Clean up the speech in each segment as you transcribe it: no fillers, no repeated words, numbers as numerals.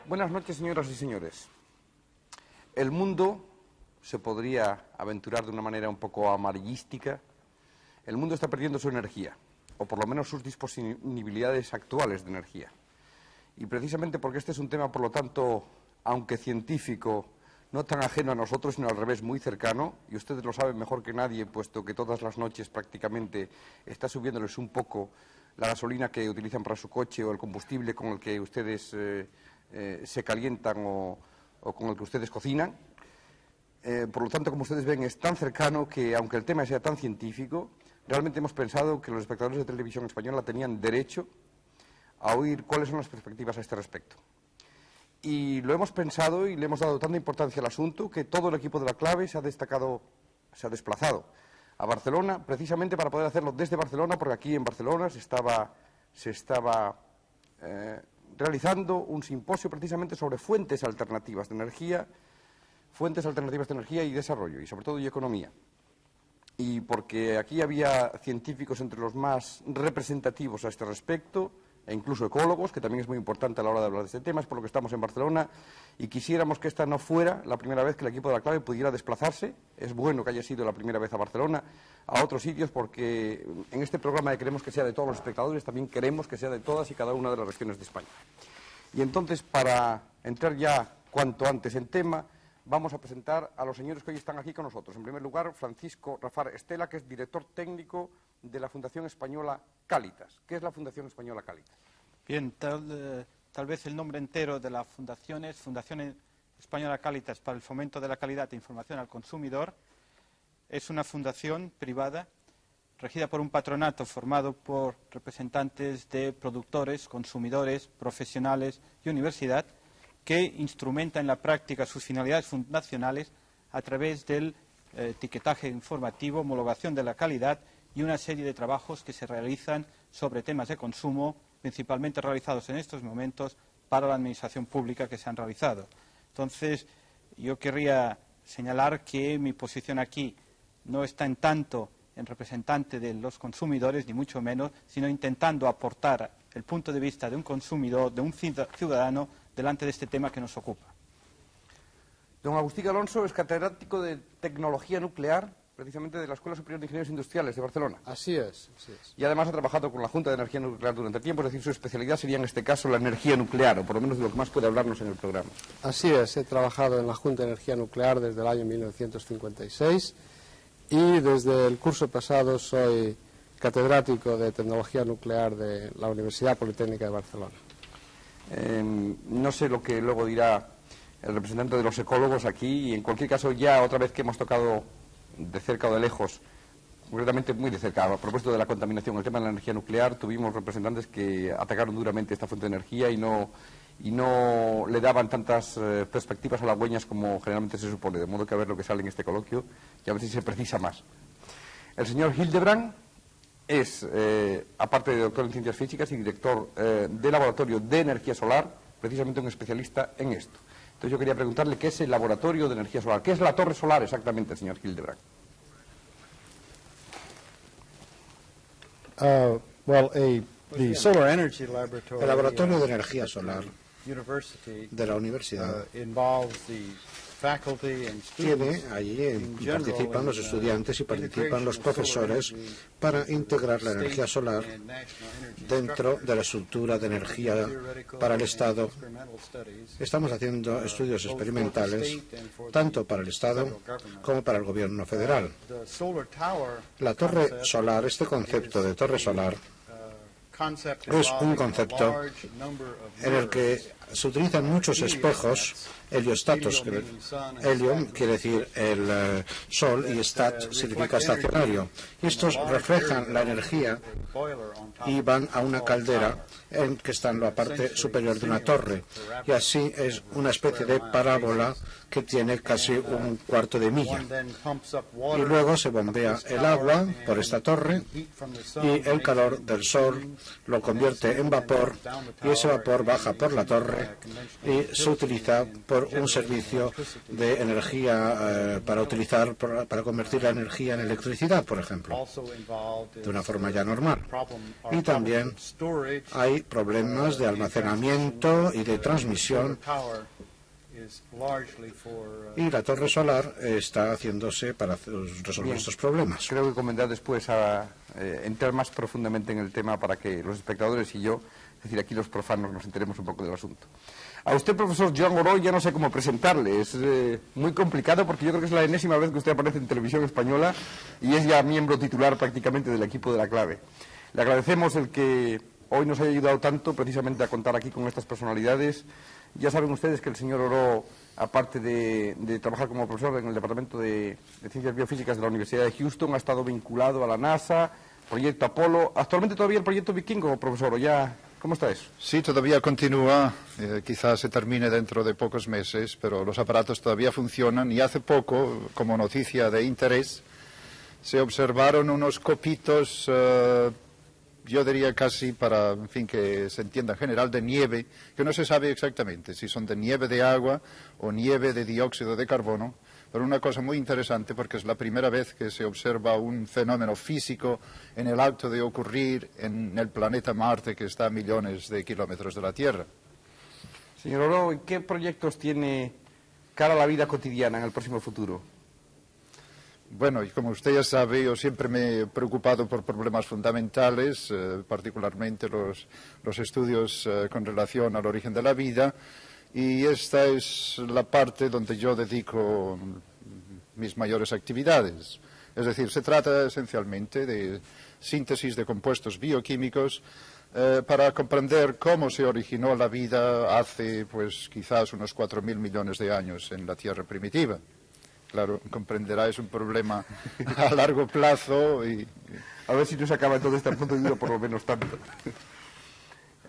Buenas noches, señoras y señores. El mundo, se podría aventurar de una manera un poco amarillística, el mundo está perdiendo su energía, o por lo menos sus disponibilidades actuales de energía. Y precisamente porque este es un tema, por lo tanto, aunque científico, no tan ajeno a nosotros, sino al revés, muy cercano, y ustedes lo saben mejor que nadie, puesto que todas las noches prácticamente está subiéndoles un poco la gasolina que utilizan para su coche o el combustible con el que ustedes se calientan o con el que ustedes cocinan. Por lo tanto, como ustedes ven, es tan cercano que, aunque el tema sea tan científico, realmente hemos pensado que los espectadores de televisión española tenían derecho a oír cuáles son las perspectivas a este respecto. Y lo hemos pensado y le hemos dado tanta importancia al asunto que todo el equipo de La Clave se ha desplazado a Barcelona, precisamente para poder hacerlo desde Barcelona, porque aquí en Barcelona se estaba realizando un simposio precisamente sobre fuentes alternativas de energía y desarrollo, y sobre todo y economía. Y porque aquí había científicos entre los más representativos a este respecto, e incluso ecólogos, que también es muy importante a la hora de hablar de este tema, es por lo que estamos en Barcelona, y quisiéramos que esta no fuera la primera vez que el equipo de La Clave pudiera desplazarse. Es bueno que haya sido la primera vez a Barcelona, a otros sitios, porque en este programa de queremos que sea de todos los espectadores, también queremos que sea de todas y cada una de las regiones de España. Y entonces, para entrar ya cuanto antes en tema, vamos a presentar a los señores que hoy están aquí con nosotros. En primer lugar, Francisco Rafar Estela, que es director técnico de la Fundación Española Cálitas. ¿Qué es la Fundación Española Cálitas? Bien, tal vez el nombre entero de la fundación es Fundación Española Cálitas para el Fomento de la Calidad e Información al Consumidor. Es una fundación privada regida por un patronato formado por representantes de productores, consumidores, profesionales y universidad, que instrumenta en la práctica sus finalidades fundacionales a través del etiquetaje informativo, homologación de la calidad y una serie de trabajos que se realizan sobre temas de consumo, principalmente realizados en estos momentos para la administración pública que se han realizado. Entonces, yo querría señalar que mi posición aquí no está en tanto en representante de los consumidores, ni mucho menos, sino intentando aportar el punto de vista de un consumidor, de un ciudadano, delante de este tema que nos ocupa. Don Agustín Alonso es catedrático de Tecnología Nuclear, precisamente de la Escuela Superior de Ingenieros Industriales de Barcelona. Así es. Y además ha trabajado con la Junta de Energía Nuclear durante tiempo, es decir, su especialidad sería en este caso la energía nuclear, o por lo menos de lo que más puede hablarnos en el programa. Así es, he trabajado en la Junta de Energía Nuclear desde el año 1956 y desde el curso pasado soy catedrático de Tecnología Nuclear de la Universidad Politécnica de Barcelona. No sé lo que luego dirá el representante de los ecólogos aquí, y en cualquier caso ya otra vez que hemos tocado de cerca o de lejos, concretamente muy de cerca, a propósito de la contaminación, el tema de la energía nuclear, tuvimos representantes que atacaron duramente esta fuente de energía y no le daban tantas perspectivas halagüeñas como generalmente se supone, de modo que a ver lo que sale en este coloquio y a ver si se precisa más. El señor Hildebrand es, aparte de doctor en ciencias físicas y director del laboratorio de energía solar, precisamente un especialista en esto. Entonces yo quería preguntarle qué es el laboratorio de energía solar, qué es la torre solar exactamente, señor Hildebrand. El laboratorio de energía solar de la universidad tiene allí, participan los estudiantes y participan los profesores para integrar la energía solar dentro de la estructura de energía para el Estado. Estamos haciendo estudios experimentales tanto para el Estado como para el gobierno federal. La torre solar, este concepto de torre solar, es un concepto en el que se utilizan muchos espejos, heliostatos. Helio quiere decir el sol y stat significa estacionario. Y estos reflejan la energía y van a una caldera que está en la parte superior de una torre. Y así es una especie de parábola que tiene casi un cuarto de milla. Y luego se bombea el agua por esta torre y el calor del sol lo convierte en vapor y ese vapor baja por la torre ocurre y se utiliza por un servicio de energía para convertir la energía en electricidad, por ejemplo, de una forma ya normal. Y también hay problemas de almacenamiento y de transmisión, y la torre solar está haciéndose para resolver estos problemas. Creo que convendrá después a entrar más profundamente en el tema para que los espectadores y yo, es decir, aquí los profanos, nos enteremos un poco del asunto. A usted, profesor Joan Oró, ya no sé cómo presentarle. Es muy complicado porque yo creo que es la enésima vez que usted aparece en televisión española y es ya miembro titular prácticamente del equipo de La Clave. Le agradecemos el que hoy nos haya ayudado tanto precisamente a contar aquí con estas personalidades. Ya saben ustedes que el señor Oró, aparte de trabajar como profesor en el Departamento de Ciencias Biofísicas de la Universidad de Houston, ha estado vinculado a la NASA, Proyecto Apolo. Actualmente todavía el Proyecto Vikingo, profesor, ¿o ya? ¿Cómo está eso? Sí, todavía continúa, quizás se termine dentro de pocos meses, pero los aparatos todavía funcionan y hace poco, como noticia de interés, se observaron unos copitos, yo diría casi para, en fin, que se entienda en general, de nieve, que no se sabe exactamente si son de nieve de agua o nieve de dióxido de carbono, pero una cosa muy interesante porque es la primera vez que se observa un fenómeno físico en el acto de ocurrir en el planeta Marte, que está a millones de kilómetros de la Tierra. Señor Oró, ¿qué proyectos tiene cara a la vida cotidiana en el próximo futuro? Bueno, y como usted ya sabe, yo siempre me he preocupado por problemas fundamentales, particularmente los estudios con relación al origen de la vida, y esta es la parte donde yo dedico mis mayores actividades. Es decir, se trata esencialmente de síntesis de compuestos bioquímicos para comprender cómo se originó la vida hace, pues, quizás unos 4.000 millones de años en la Tierra primitiva. Claro, comprenderá, es un problema a largo plazo y... A ver si no se acaba todo este punto de vista por lo menos tanto.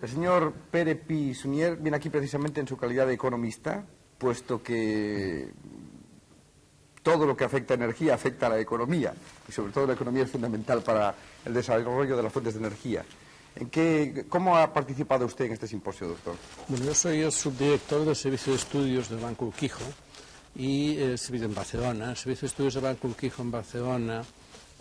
El señor Pere Pi Sunyer viene aquí precisamente en su calidad de economista, puesto que todo lo que afecta a energía afecta a la economía, y sobre todo la economía es fundamental para el desarrollo de las fuentes de energía. ¿Cómo ha participado usted en este simposio, doctor? Bueno, yo soy el subdirector del Servicio de Estudios del Banco Urquijo y el servicio en Barcelona. El Servicio de Estudios del Banco Urquijo en Barcelona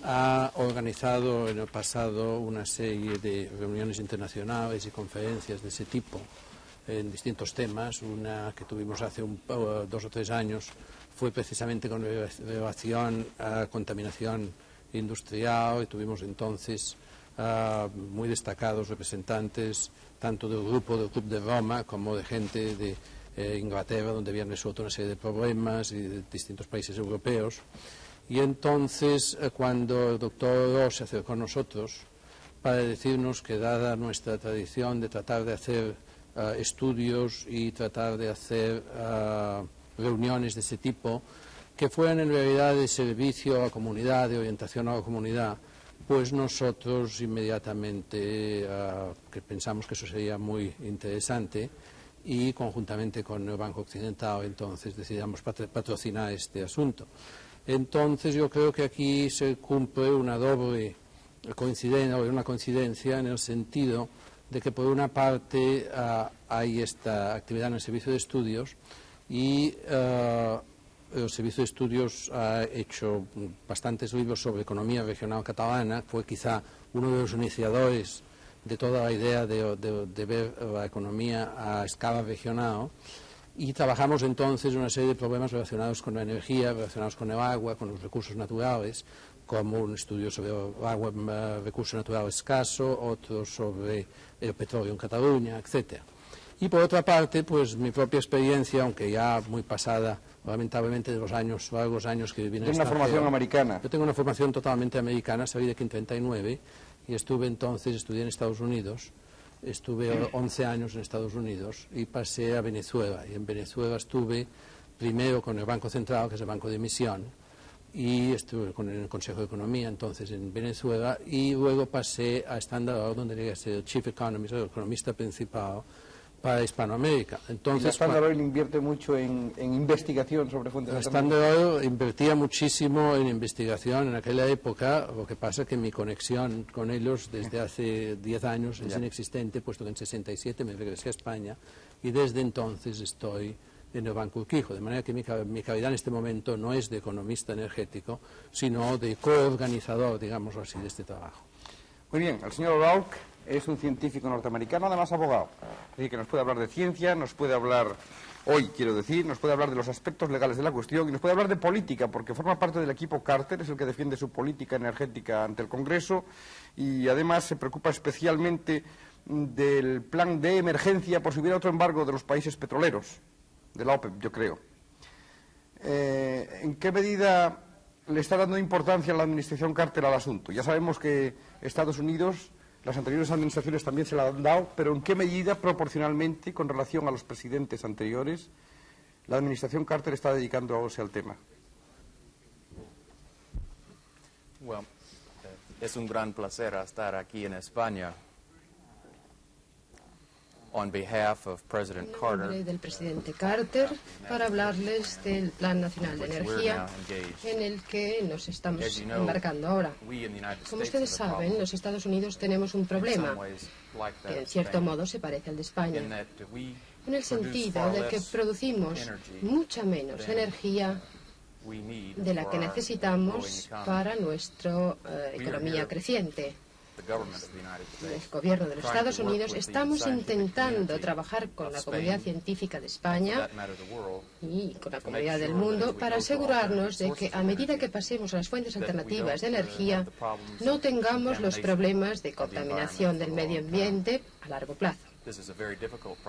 ha organizado en el pasado una serie de reuniones internacionales y conferencias de ese tipo en distintos temas. Una que tuvimos hace 2 o 3 años fue precisamente con relación a contaminación industrial y tuvimos entonces muy destacados representantes tanto del Club de Roma como de gente de Inglaterra, donde habían resuelto una serie de problemas, y de distintos países europeos. Y entonces, cuando el doctor Oró se acercó a nosotros para decirnos que, dada nuestra tradición de tratar de hacer estudios y tratar de hacer reuniones de ese tipo, que fueran en realidad de servicio a la comunidad, de orientación a la comunidad, pues nosotros inmediatamente que pensamos que eso sería muy interesante, y conjuntamente con el Banco Occidental entonces decidimos patrocinar este asunto. Entonces yo creo que aquí se cumple una doble coincidencia, o una coincidencia en el sentido de que por una parte hay esta actividad en el Servicio de Estudios y el Servicio de Estudios ha hecho bastantes libros sobre economía regional catalana, fue quizá uno de los iniciadores de toda la idea de ver la economía a escala regional, y trabajamos entonces una serie de problemas relacionados con la energía, relacionados con el agua, con los recursos naturales, como un estudio sobre el agua, recurso natural escaso, otro sobre el petróleo en Cataluña, etc. Y por otra parte, pues mi propia experiencia, aunque ya muy pasada, lamentablemente, de los largos años que viví en el extranjero. ¿Tiene una formación americana? Yo tengo una formación totalmente americana, salí de aquí en 39, y estudié en Estados Unidos, estuve 11 años en Estados Unidos y pasé a Venezuela, y en Venezuela estuve primero con el Banco Central, que es el banco de emisión, y estuve con el Consejo de Economía entonces en Venezuela, y luego pasé a Standard Oil, donde llegué a ser el Chief Economist, el economista principal, para Hispanoamérica. Entonces, Standard Oil invierte mucho en investigación sobre fuentes alternativas. Standard Oil invertía muchísimo en investigación en aquella época. Lo que pasa es que mi conexión con ellos desde hace 10 años es inexistente, puesto que en 67 me regresé a España y desde entonces estoy en el Banco Urquijo, de manera que mi calidad en este momento no es de economista energético, sino de coorganizador, digámoslo así, de este trabajo. Muy bien, el señor O'Rourke es un científico norteamericano, además abogado. Es decir, que nos puede hablar de ciencia, nos puede hablar, hoy quiero decir, nos puede hablar de los aspectos legales de la cuestión y nos puede hablar de política, porque forma parte del equipo Carter, es el que defiende su política energética ante el Congreso y además se preocupa especialmente del plan de emergencia por si hubiera otro embargo de los países petroleros, de la OPEP, yo creo. ¿En qué medida le está dando importancia a la administración Carter al asunto? Ya sabemos que Estados Unidos, las anteriores administraciones también se la han dado, pero ¿en qué medida, proporcionalmente, con relación a los presidentes anteriores, la administración Carter está dedicándose al tema? Bueno, es un gran placer estar aquí en España. On behalf of President En Carter, nombre del presidente Carter, para hablarles del Plan Nacional de Energía en el que nos estamos embarcando ahora. Como ustedes saben, los Estados Unidos tenemos un problema que en cierto modo se parece al de España, en el sentido de que producimos mucha menos energía de la que necesitamos para nuestra economía creciente. El gobierno de los Estados Unidos estamos intentando trabajar con la comunidad científica de España y con la comunidad del mundo para asegurarnos de que a medida que pasemos a las fuentes alternativas de energía no tengamos los problemas de contaminación del medio ambiente a largo plazo.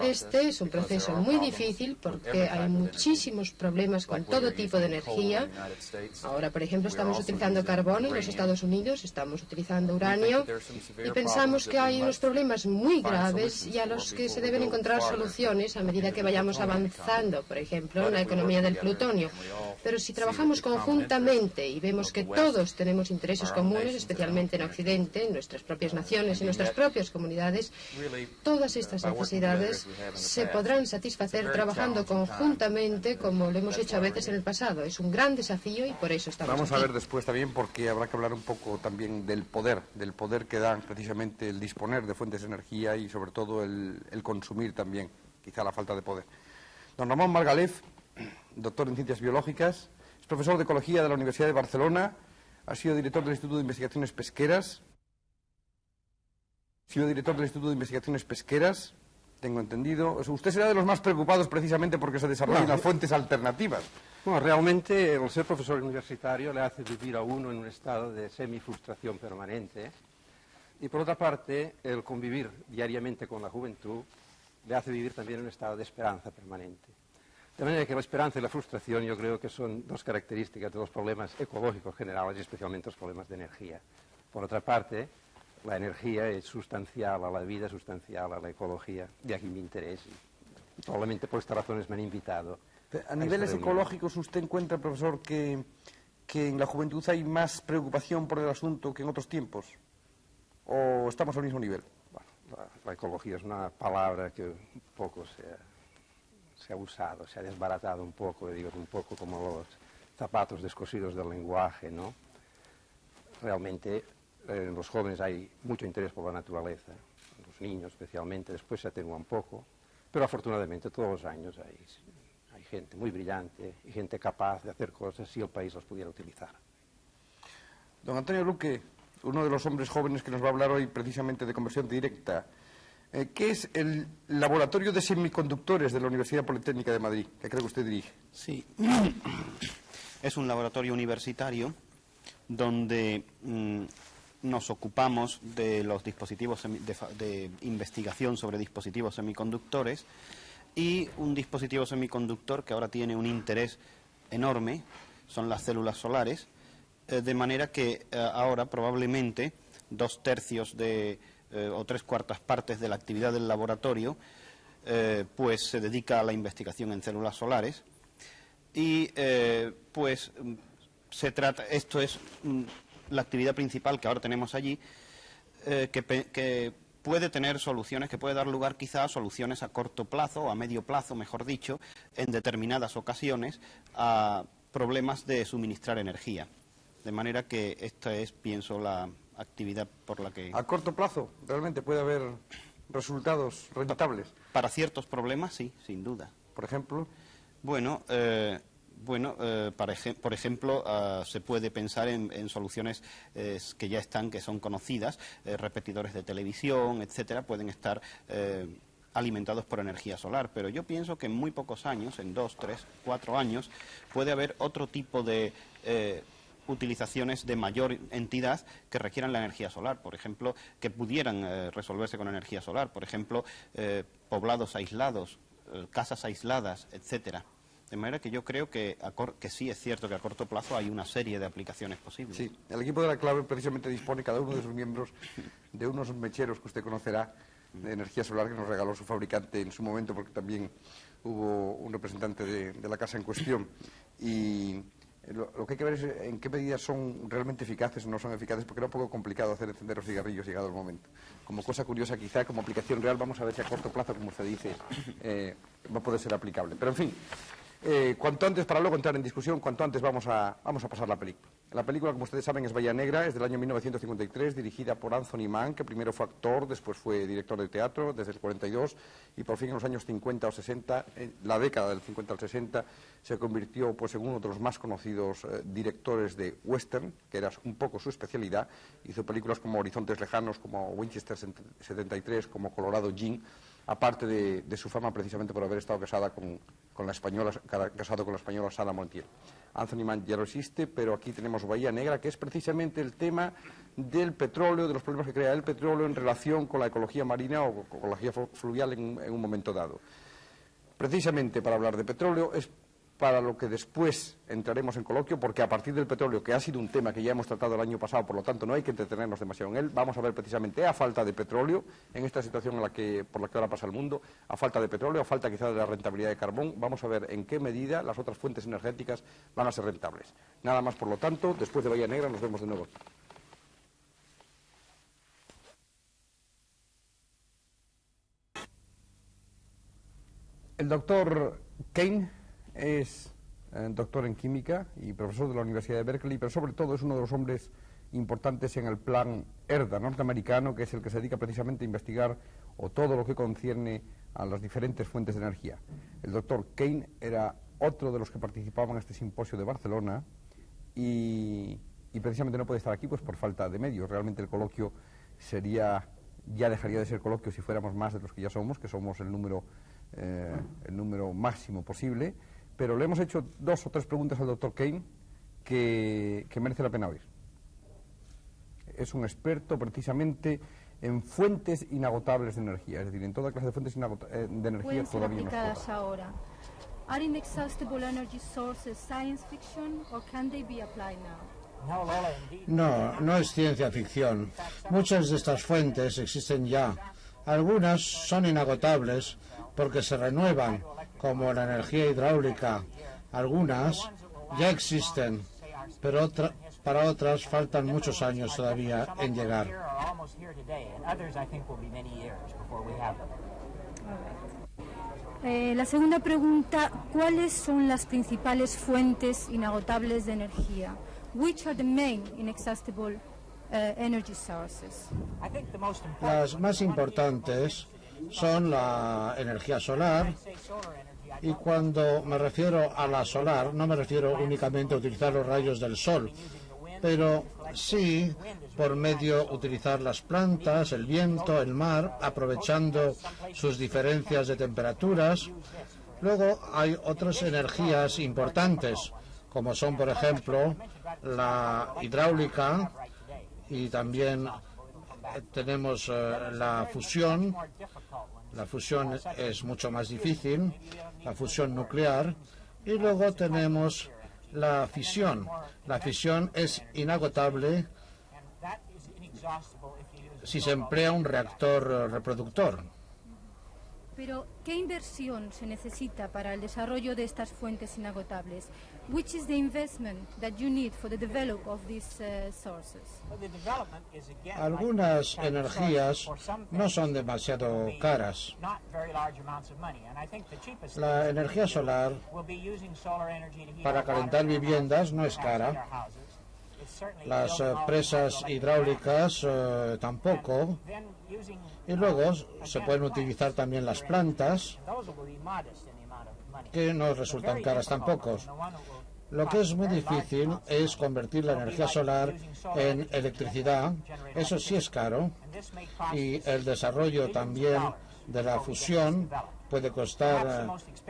Este es un proceso muy difícil porque hay muchísimos problemas con todo tipo de energía. Ahora, por ejemplo, estamos utilizando carbón en los Estados Unidos, estamos utilizando uranio y pensamos que hay unos problemas muy graves y a los que se deben encontrar soluciones a medida que vayamos avanzando, por ejemplo, en la economía del plutonio. Pero si trabajamos conjuntamente y vemos que todos tenemos intereses comunes, especialmente en Occidente, en nuestras propias naciones, en nuestras propias comunidades, todas estas necesidades se podrán satisfacer trabajando conjuntamente como lo hemos hecho a veces en el pasado. Es un gran desafío y por eso estamos Vamos aquí. a ver después también, porque habrá que hablar un poco también del poder que dan precisamente el disponer de fuentes de energía y sobre todo el consumir también, quizá la falta de poder. Don Ramón Margalef, doctor en Ciencias Biológicas, es profesor de Ecología de la Universidad de Barcelona, ha sido director del Instituto de Investigaciones Pesqueras, tengo entendido. Usted será de los más preocupados precisamente porque se desarrollen las fuentes alternativas. Bueno, realmente el ser profesor universitario le hace vivir a uno en un estado de semifrustración permanente y por otra parte el convivir diariamente con la juventud le hace vivir también en un estado de esperanza permanente. De manera que la esperanza y la frustración yo creo que son dos características de los problemas ecológicos generales y especialmente los problemas de energía. Por otra parte, la energía es sustancial a la vida, sustancial a la ecología, de aquí mi interés. Y probablemente por estas razones me han invitado. A niveles ecológicos, ¿usted encuentra, profesor, que en la juventud hay más preocupación por el asunto que en otros tiempos? ¿O estamos al mismo nivel? Bueno, la ecología es una palabra que un poco se ha usado, se ha desbaratado un poco, digo, un poco como los zapatos descosidos del lenguaje, ¿no? Realmente en los jóvenes hay mucho interés por la naturaleza, los niños especialmente, después se atenúa un poco, pero afortunadamente todos los años hay gente muy brillante y gente capaz de hacer cosas si el país los pudiera utilizar. Don Antonio Luque, uno de los hombres jóvenes que nos va a hablar hoy precisamente de conversión directa, ¿qué es el Laboratorio de Semiconductores de la Universidad Politécnica de Madrid, que creo que usted dirige? Sí, es un laboratorio universitario donde nos ocupamos de los dispositivos de investigación sobre dispositivos semiconductores y un dispositivo semiconductor que ahora tiene un interés enorme son las células solares, de manera que ahora probablemente 2/3 o 3/4 partes de la actividad del laboratorio pues se dedica a la investigación en células solares y pues se trata, esto es la actividad principal que ahora tenemos allí, que puede tener soluciones, que puede dar lugar quizá a soluciones a corto plazo, o a medio plazo, mejor dicho, en determinadas ocasiones, a problemas de suministrar energía. De manera que esta es, pienso, la actividad por la que... ¿A corto plazo realmente puede haber resultados rentables? Para ciertos problemas, sí, sin duda. ¿Por ejemplo? Bueno, por ejemplo, se puede pensar en soluciones que ya están, que son conocidas, repetidores de televisión, etcétera, pueden estar alimentados por energía solar, pero yo pienso que en muy pocos años, en 2, 3, 4 años, puede haber otro tipo de utilizaciones de mayor entidad que requieran la energía solar, por ejemplo, que pudieran resolverse con energía solar, por ejemplo, poblados aislados, casas aisladas, etcétera. De manera que yo creo que sí es cierto que a corto plazo hay una serie de aplicaciones posibles. Sí, el equipo de la clave precisamente dispone, cada uno de sus miembros, de unos mecheros que usted conocerá, de energía solar que nos regaló su fabricante en su momento, porque también hubo un representante de la casa en cuestión. Y lo que hay que ver es en qué medidas son realmente eficaces o no son eficaces, porque era un poco complicado hacer encender los cigarrillos llegado el momento. Como cosa curiosa, quizá como aplicación real, vamos a ver si a corto plazo, como usted dice, va a poder ser aplicable. Pero en fin, cuanto antes, para luego entrar en discusión, cuanto antes vamos a pasar la película. La película, como ustedes saben, es Bahía Negra, es del año 1953, dirigida por Anthony Mann, que primero fue actor, después fue director de teatro, desde el 42, y por fin en los años 50 o 60, la década del 50 al 60, se convirtió pues, en uno de los más conocidos directores de western, que era un poco su especialidad. Hizo películas como Horizontes Lejanos, como Winchester 73, como Colorado Gin, aparte de su fama precisamente por haber estado casado con la española Sara Montiel. Anthony Mann ya lo existe, pero aquí tenemos Bahía Negra, que es precisamente el tema del petróleo, de los problemas que crea el petróleo en relación con la ecología marina o con la ecología fluvial en un momento dado. Precisamente para hablar de petróleo es para lo que después entraremos en coloquio, porque a partir del petróleo, que ha sido un tema que ya hemos tratado el año pasado, por lo tanto no hay que entretenernos demasiado en él, vamos a ver precisamente a falta de petróleo, en esta situación por la que ahora pasa el mundo, a falta de petróleo, a falta quizá de la rentabilidad de carbón, vamos a ver en qué medida las otras fuentes energéticas van a ser rentables. Nada más, por lo tanto, después de Bahía Negra nos vemos de nuevo. El doctor Kane es doctor en química y profesor de la Universidad de Berkeley, pero sobre todo es uno de los hombres importantes en el plan ERDA norteamericano, que es el que se dedica precisamente a investigar todo lo que concierne a las diferentes fuentes de energía. El doctor Kane era otro de los que participaban en este simposio de Barcelona y precisamente no puede estar aquí pues por falta de medios. Realmente el coloquio ya dejaría de ser coloquio si fuéramos más de los que ya somos, que somos el número máximo posible. Pero le hemos hecho 2 o 3 preguntas al doctor Kane que merece la pena oír. Es un experto precisamente en fuentes inagotables de energía, es decir, en toda clase de fuentes de energía todavía no aplicadas ahora. Are inexhaustible energy sources science fiction or can they be applied now? No, no es ciencia ficción. Muchas de estas fuentes existen ya. Algunas son inagotables porque se renuevan, como la energía hidráulica. Algunas ya existen, pero para otras faltan muchos años todavía en llegar. La segunda pregunta, ¿cuáles son las principales fuentes inagotables de energía? Which are the main inexhaustible energy sources? Las más importantes son la energía solar, y cuando me refiero a la solar no me refiero únicamente a utilizar los rayos del sol, pero sí por medio utilizar las plantas, el viento, el mar, aprovechando sus diferencias de temperaturas. Luego hay otras energías importantes, como son por ejemplo la hidráulica, y también tenemos la fusión. La fusión es mucho más difícil, la fusión nuclear, y luego tenemos la fisión. La fisión es inagotable si se emplea un reactor reproductor. Pero, ¿qué inversión se necesita para el desarrollo de estas fuentes inagotables? which is the investment that you need for the development of these sources? Algunas energías no son demasiado caras. La energía solar para calentar viviendas no es cara. Las presas hidráulicas tampoco. Y luego se pueden utilizar también las plantas, que no resultan caras tampoco. Lo que es muy difícil es convertir la energía solar en electricidad. Eso sí es caro. Y el desarrollo también de la fusión puede costar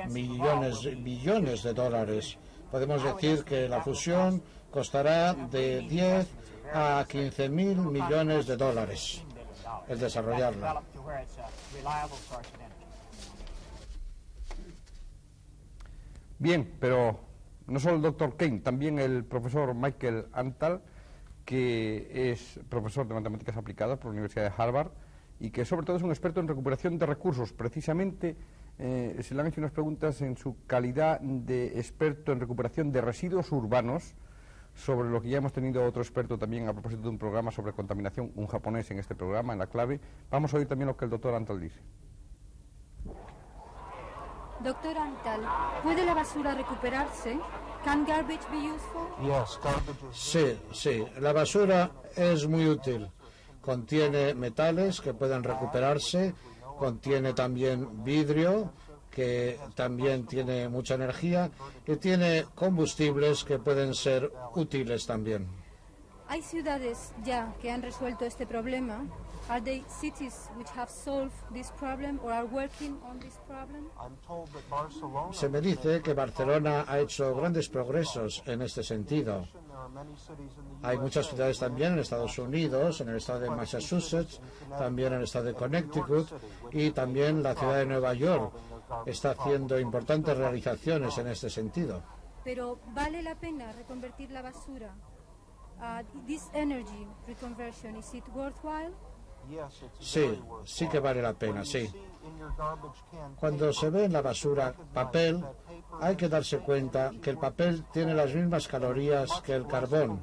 billones de dólares. Podemos decir que la fusión costará de 10 a 15.000 millones de dólares el desarrollarla. Bien, pero no solo el doctor Kane, también el profesor Michael Antal, que es profesor de matemáticas aplicadas por la Universidad de Harvard y que sobre todo es un experto en recuperación de recursos. Precisamente se le han hecho unas preguntas en su calidad de experto en recuperación de residuos urbanos, sobre lo que ya hemos tenido otro experto también a propósito de un programa sobre contaminación, un japonés en este programa, en La Clave. Vamos a oír también lo que el doctor Antal dice. Doctor Antal, ¿puede la basura recuperarse? Can garbage be useful? Sí, la basura es muy útil. Contiene metales que pueden recuperarse, contiene también vidrio, que también tiene mucha energía, y tiene combustibles que pueden ser útiles también. ¿Hay ciudades ya que han resuelto este problema? Are there cities which have solved this problem or are working on this problem? Se me dice que Barcelona ha hecho grandes progresos en este sentido. Hay muchas ciudades también en Estados Unidos, en el estado de Massachusetts, también en el estado de Connecticut y también la ciudad de Nueva York está haciendo importantes realizaciones en este sentido. Pero ¿vale la pena reconvertir la basura? This energy reconversion, is it worthwhile? Sí que vale la pena, sí. Cuando se ve en la basura papel, hay que darse cuenta que el papel tiene las mismas calorías que el carbón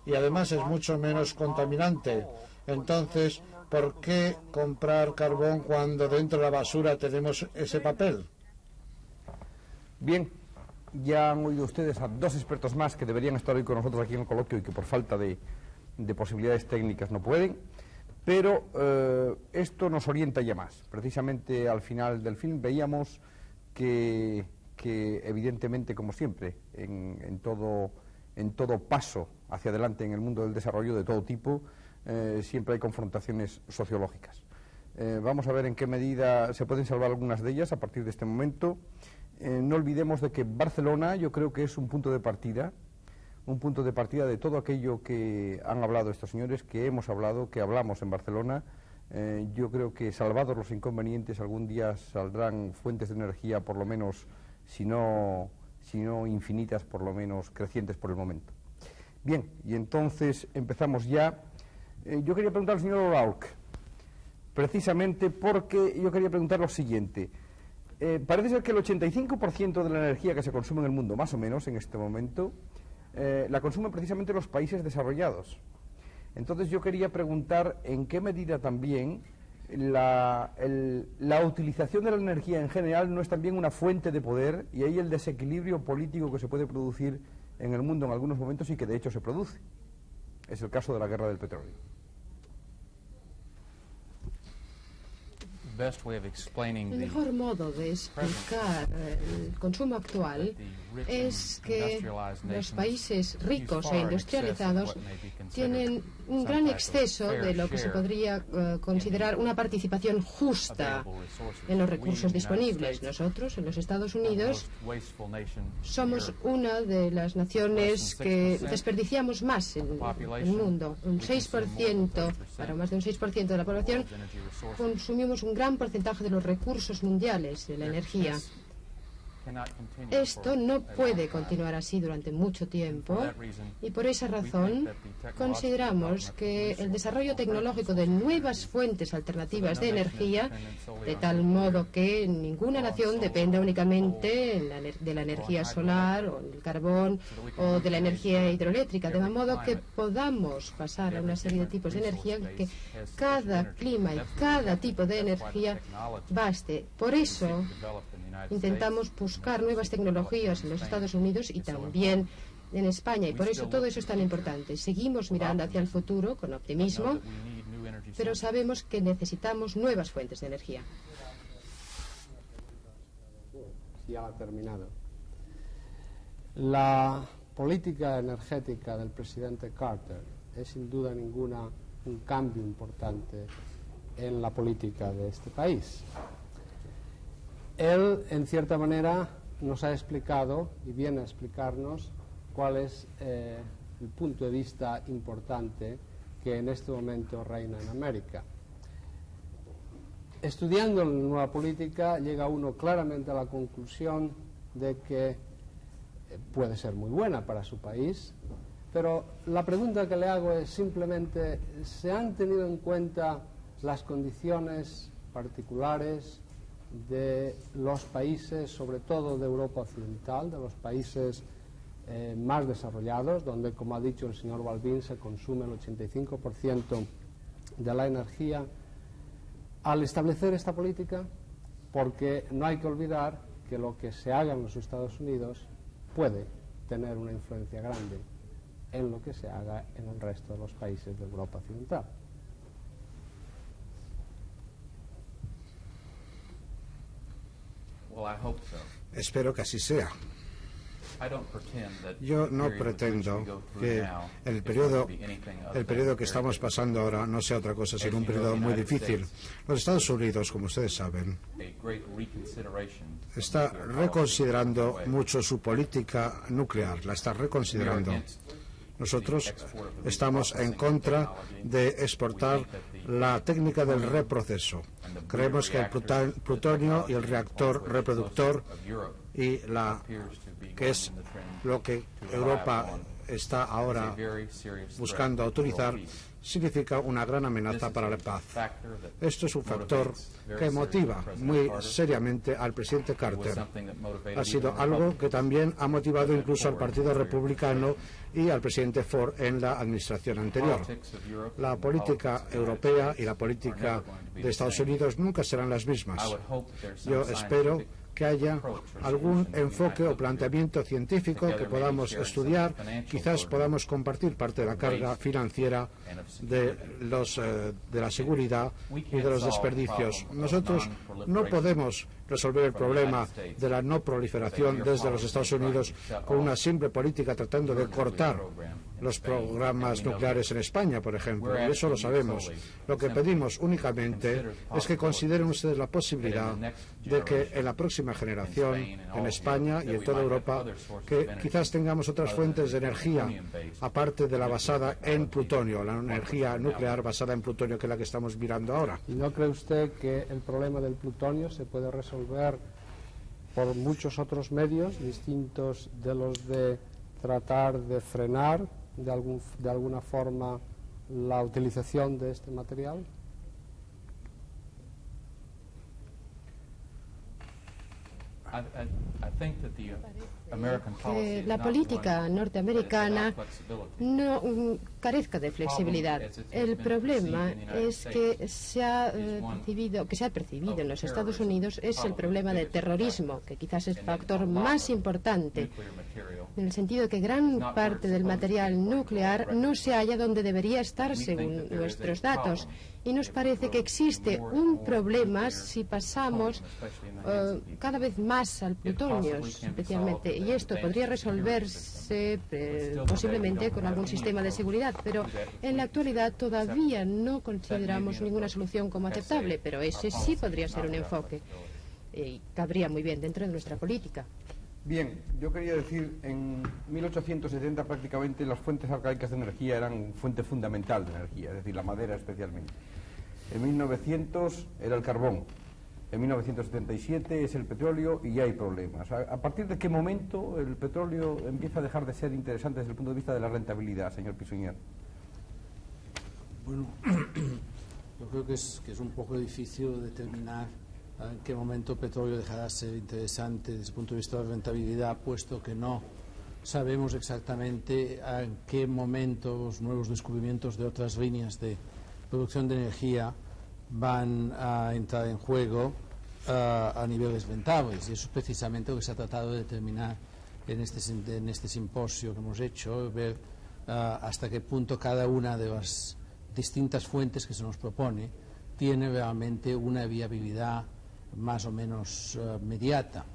y además es mucho menos contaminante. Entonces, ¿por qué comprar carbón cuando dentro de la basura tenemos ese papel? Bien, ya han oído ustedes a dos expertos más que deberían estar hoy con nosotros aquí en el coloquio y que por falta de posibilidades técnicas no pueden. Pero esto nos orienta ya más. Precisamente al final del film veíamos que evidentemente, como siempre, en todo paso hacia adelante en el mundo del desarrollo de todo tipo, siempre hay confrontaciones sociológicas. Vamos a ver en qué medida se pueden salvar algunas de ellas a partir de este momento. No olvidemos de que Barcelona yo creo que es un punto de partida de todo aquello que han hablado estos señores, que hemos hablado, que hablamos en Barcelona. Yo creo que salvados los inconvenientes, algún día saldrán fuentes de energía, por lo menos, si no infinitas, por lo menos crecientes por el momento. Bien, y entonces empezamos ya. Yo quería preguntar al señor O'Rourke, precisamente porque yo quería preguntar lo siguiente. Parece ser que el 85% de la energía que se consume en el mundo, más o menos, en este momento, la consumen precisamente los países desarrollados. Entonces yo quería preguntar en qué medida también la utilización de la energía en general no es también una fuente de poder, y ahí el desequilibrio político que se puede producir en el mundo en algunos momentos y que de hecho se produce. Es el caso de la guerra del petróleo. El mejor modo de explicar el consumo actual es que los países ricos e industrializados tienen un gran exceso de lo que se podría considerar una participación justa en los recursos disponibles. Nosotros, en los Estados Unidos, somos una de las naciones que desperdiciamos más en el mundo. Un 6%, para más de un 6% de la población, consumimos un gran porcentaje de los recursos mundiales de la energía. Esto no puede continuar así durante mucho tiempo y por esa razón consideramos que el desarrollo tecnológico de nuevas fuentes alternativas de energía, de tal modo que ninguna nación dependa únicamente de la energía solar o del carbón o de la energía hidroeléctrica, de modo que podamos pasar a una serie de tipos de energía que cada clima y cada tipo de energía baste. Por eso intentamos buscar nuevas tecnologías en los Estados Unidos y también en España, y por eso todo eso es tan importante. Seguimos mirando hacia el futuro con optimismo, pero sabemos que necesitamos nuevas fuentes de energía. Ya ha terminado. La política energética del presidente Carter es sin duda ninguna un cambio importante en la política de este país. Él, en cierta manera, nos ha explicado y viene a explicarnos cuál es el punto de vista importante que en este momento reina en América. Estudiando la nueva política, llega uno claramente a la conclusión de que puede ser muy buena para su país, pero la pregunta que le hago es simplemente, ¿se han tenido en cuenta las condiciones particulares de los países, sobre todo de Europa Occidental, de los países más desarrollados, donde, como ha dicho el señor Balbín, se consume el 85% de la energía, al establecer esta política? Porque no hay que olvidar que lo que se haga en los Estados Unidos puede tener una influencia grande en lo que se haga en el resto de los países de Europa Occidental. Espero que así sea. Yo no pretendo que el periodo que estamos pasando ahora no sea otra cosa sino un periodo muy difícil. Los Estados Unidos, como ustedes saben, está reconsiderando mucho su política nuclear, la está reconsiderando. Nosotros estamos en contra de exportar la técnica del reproceso. Creemos que el plutonio y el reactor reproductor y que es lo que Europa está ahora buscando autorizar, significa una gran amenaza para la paz. Esto es un factor que motiva muy seriamente al presidente Carter. Ha sido algo que también ha motivado incluso al Partido Republicano y al presidente Ford en la administración anterior. La política europea y la política de Estados Unidos nunca serán las mismas. Yo espero que haya algún enfoque o planteamiento científico que podamos estudiar, quizás podamos compartir parte de la carga financiera de la seguridad y de los desperdicios. Nosotros no podemos resolver el problema de la no proliferación desde los Estados Unidos con una simple política tratando de cortar los programas nucleares en España, por ejemplo, y eso lo sabemos. Lo que pedimos únicamente es que consideren ustedes la posibilidad de que en la próxima generación, en España y en toda Europa, que quizás tengamos otras fuentes de energía, aparte de la basada en plutonio, la energía nuclear basada en plutonio, que es la que estamos mirando ahora. ¿Y no cree usted que el problema del plutonio se puede resolver por muchos otros medios distintos de los de tratar de frenar de alguna forma la utilización de este material? Que la política norteamericana no carezca de flexibilidad. El problema es que se ha percibido en los Estados Unidos es el problema del terrorismo, que quizás es el factor más importante, en el sentido de que gran parte del material nuclear no se halla donde debería estar según nuestros datos. Y nos parece que existe un problema si pasamos cada vez más al plutonio, especialmente. Y esto podría resolverse posiblemente con algún sistema de seguridad, pero en la actualidad todavía no consideramos ninguna solución como aceptable, pero ese sí podría ser un enfoque y cabría muy bien dentro de nuestra política. Bien, yo quería decir, en 1870 prácticamente las fuentes arcaicas de energía eran fuente fundamental de energía, es decir, la madera especialmente. En 1900 era el carbón. en 1977 es el petróleo y ya hay problemas. ¿A partir de qué momento el petróleo empieza a dejar de ser interesante desde el punto de vista de la rentabilidad, señor Pissuñer? Bueno, yo creo que es un poco difícil determinar en qué momento el petróleo dejará de ser interesante desde el punto de vista de la rentabilidad, puesto que no sabemos exactamente en qué momento los nuevos descubrimientos de otras líneas de producción de energía van a entrar en juego a niveles rentables. Y eso es precisamente lo que se ha tratado de determinar en este simposio que hemos hecho, ver hasta qué punto cada una de las distintas fuentes que se nos propone tiene realmente una viabilidad más o menos inmediata.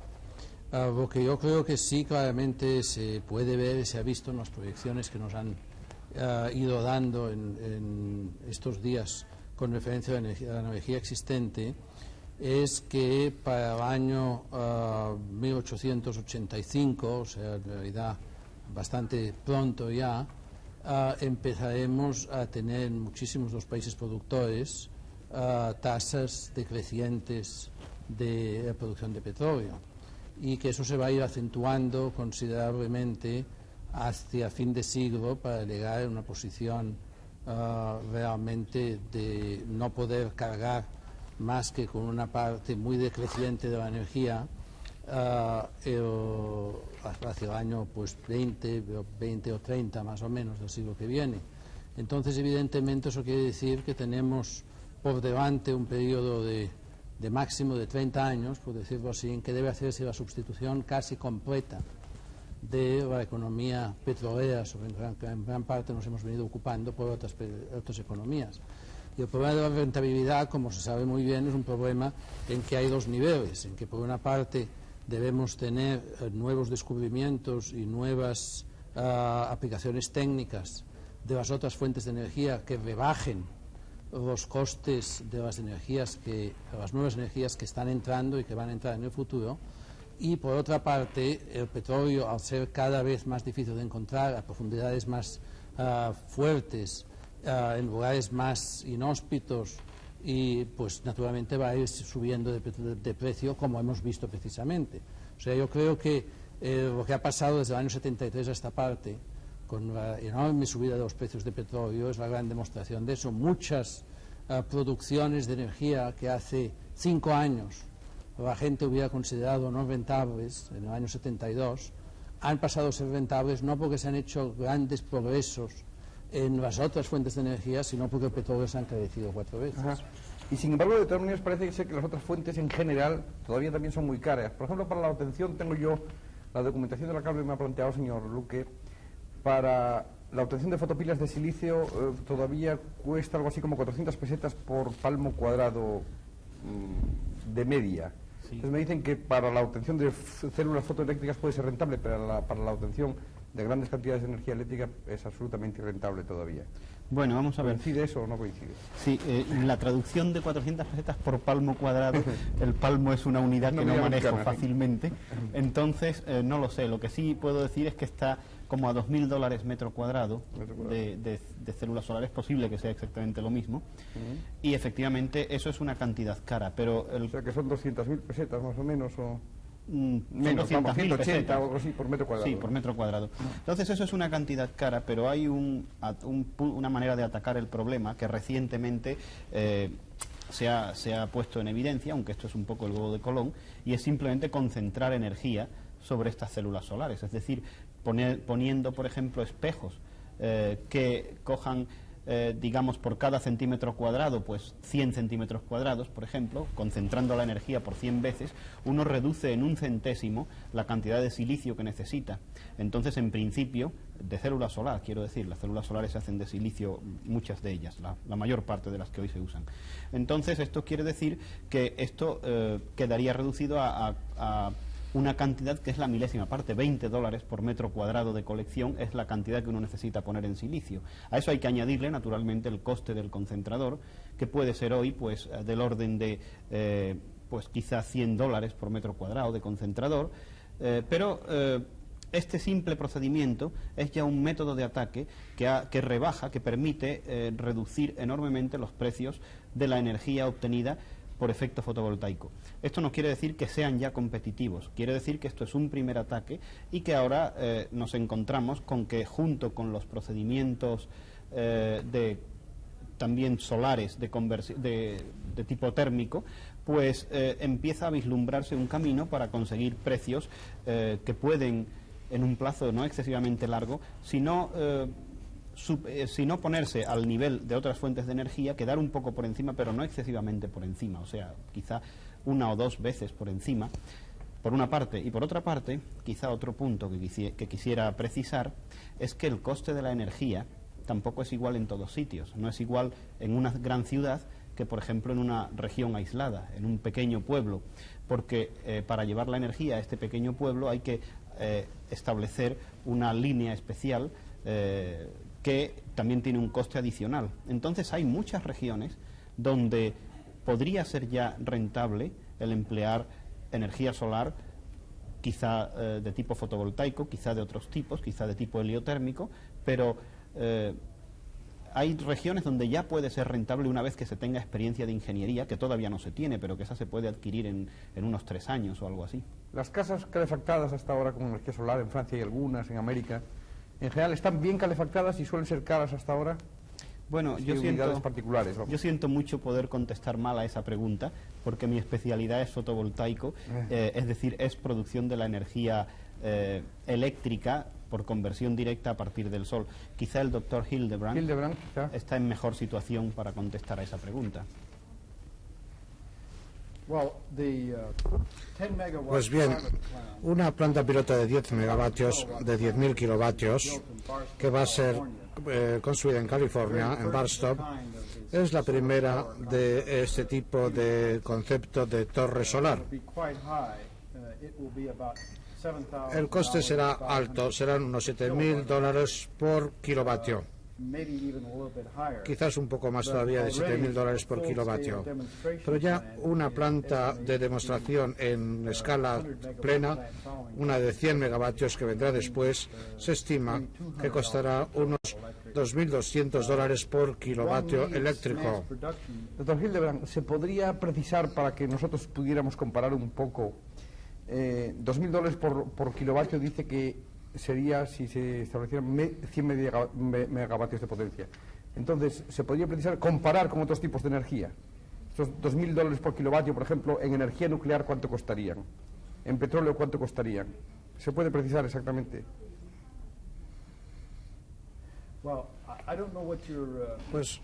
Lo que yo creo que sí claramente se puede ver y se ha visto en las proyecciones que nos han ido dando en estos días con referencia a la energía existente, es que para el año 1885, o sea, en realidad bastante pronto ya, empezaremos a tener en muchísimos de los países productores tasas decrecientes de producción de petróleo, y que eso se va a ir acentuando considerablemente hacia fin de siglo para llegar a una posición realmente de no poder cargar más que con una parte muy decreciente de la energía hacia el año pues 20 o 30 más o menos del siglo que viene. Entonces, evidentemente, eso quiere decir que tenemos por delante un periodo de máximo de 30 años, por decirlo así, en que debe hacerse la sustitución casi completa de la economía petrolera, sobre en gran parte nos hemos venido ocupando por otras economías. Y el problema de la rentabilidad, como se sabe muy bien, es un problema en que hay dos niveles, en que por una parte debemos tener nuevos descubrimientos y nuevas aplicaciones técnicas de las otras fuentes de energía que rebajen los costes de las nuevas energías que están entrando y que van a entrar en el futuro. Y por otra parte, el petróleo, al ser cada vez más difícil de encontrar a profundidades más fuertes, en lugares más inhóspitos, y pues naturalmente va a ir subiendo de precio, como hemos visto precisamente. O sea, yo creo que lo que ha pasado desde el año 73 a esta parte, con la enorme subida de los precios de petróleo, es la gran demostración de eso. Muchas producciones de energía que hace 5 años la gente hubiera considerado no rentables, en el año 72, han pasado a ser rentables no porque se han hecho grandes progresos en las otras fuentes de energía, sino porque el petróleo se ha encarecido 4 veces. Ajá. Y sin embargo, de todas maneras, parece ser que las otras fuentes en general todavía también son muy caras. Por ejemplo, para la obtención, tengo yo la documentación de la que me ha planteado el señor Luque. Para la obtención de fotopilas de silicio todavía cuesta algo así como 400 pesetas por palmo cuadrado de media. Sí. Entonces me dicen que para la obtención de células fotoeléctricas puede ser rentable, pero para la obtención de grandes cantidades de energía eléctrica es absolutamente irrentable todavía. Bueno, vamos a ver. ¿Coincide eso o no coincide? Sí, la traducción de 400 pesetas por palmo cuadrado, el palmo es una unidad que no manejo fácilmente, entonces no lo sé. Lo que sí puedo decir es que está como a $2.000 metro cuadrado de células solares. Es posible que sea exactamente lo mismo, y efectivamente eso es una cantidad cara, pero... O sea que son 200.000 pesetas más o menos, o... menos 180 pesetas, o algo así por metro cuadrado. Sí, por metro cuadrado. Entonces eso es una cantidad cara, pero hay una manera de atacar el problema que recientemente se ha puesto en evidencia, aunque esto es un poco el huevo de Colón, y es simplemente concentrar energía sobre estas células solares, es decir, poniendo, por ejemplo, espejos que cojan, digamos, por cada centímetro cuadrado, pues 100 centímetros cuadrados, por ejemplo, concentrando la energía por 100 veces, uno reduce en 1 centésimo la cantidad de silicio que necesita. Entonces, en principio, de célula solar, quiero decir, las células solares se hacen de silicio, muchas de ellas, la mayor parte de las que hoy se usan. Entonces, esto quiere decir que esto quedaría reducido a una cantidad que es la milésima parte, $20 por metro cuadrado de colección es la cantidad que uno necesita poner en silicio. A eso hay que añadirle, naturalmente, el coste del concentrador, que puede ser hoy pues del orden de pues quizá $100 por metro cuadrado de concentrador, pero este simple procedimiento es ya un método de ataque que rebaja, que permite reducir enormemente los precios de la energía obtenida por efecto fotovoltaico. Esto no quiere decir que sean ya competitivos, quiere decir que esto es un primer ataque y que ahora nos encontramos con que junto con los procedimientos también solares de tipo térmico, pues empieza a vislumbrarse un camino para conseguir precios que pueden, en un plazo no excesivamente largo, si no ponerse al nivel de otras fuentes de energía, quedar un poco por encima, pero no excesivamente por encima, o sea, quizá 1 o 2 veces por encima, por una parte. Y por otra parte, quizá otro punto que quisiera precisar es que el coste de la energía tampoco es igual en todos sitios. No es igual en una gran ciudad que, por ejemplo, en una región aislada, en un pequeño pueblo, porque para llevar la energía a este pequeño pueblo hay que establecer una línea especial que también tiene un coste adicional. Entonces hay muchas regiones donde podría ser ya rentable el emplear energía solar, quizá de tipo fotovoltaico, quizá de otros tipos, quizá de tipo heliotérmico, pero hay regiones donde ya puede ser rentable una vez que se tenga experiencia de ingeniería, que todavía no se tiene, pero que esa se puede adquirir en unos 3 años o algo así. Las casas calefactadas hasta ahora con energía solar, en Francia hay algunas, en América, en general están bien calefactadas y suelen ser caras hasta ahora. Bueno, yo siento mucho poder contestar mal a esa pregunta, porque mi especialidad es fotovoltaico, es decir, es producción de la energía eléctrica por conversión directa a partir del sol. Quizá el doctor Hildebrand está en mejor situación para contestar a esa pregunta. Pues bien, una planta piloto de 10 megavatios, de 10.000 kilovatios, que va a ser construida en California, en Barstow, es la primera de este tipo de concepto de torre solar. El coste será alto, serán unos $7.000 por kilovatio. Quizás un poco más todavía de $7.000 por kilovatio. Pero ya una planta de demostración en escala plena, una de 100 megavatios que vendrá después, se estima que costará unos $2.200 por kilovatio eléctrico. Doctor Hildebrand, ¿se podría precisar para que nosotros pudiéramos comparar un poco? $2.000 por kilovatio dice que sería si se establecieran 100 megavatios de potencia. Entonces, ¿se podría precisar comparar con otros tipos de energía? Estos $2.000 por kilovatio, por ejemplo, en energía nuclear, ¿cuánto costarían? En petróleo, ¿cuánto costarían? ¿Se puede precisar exactamente? Pues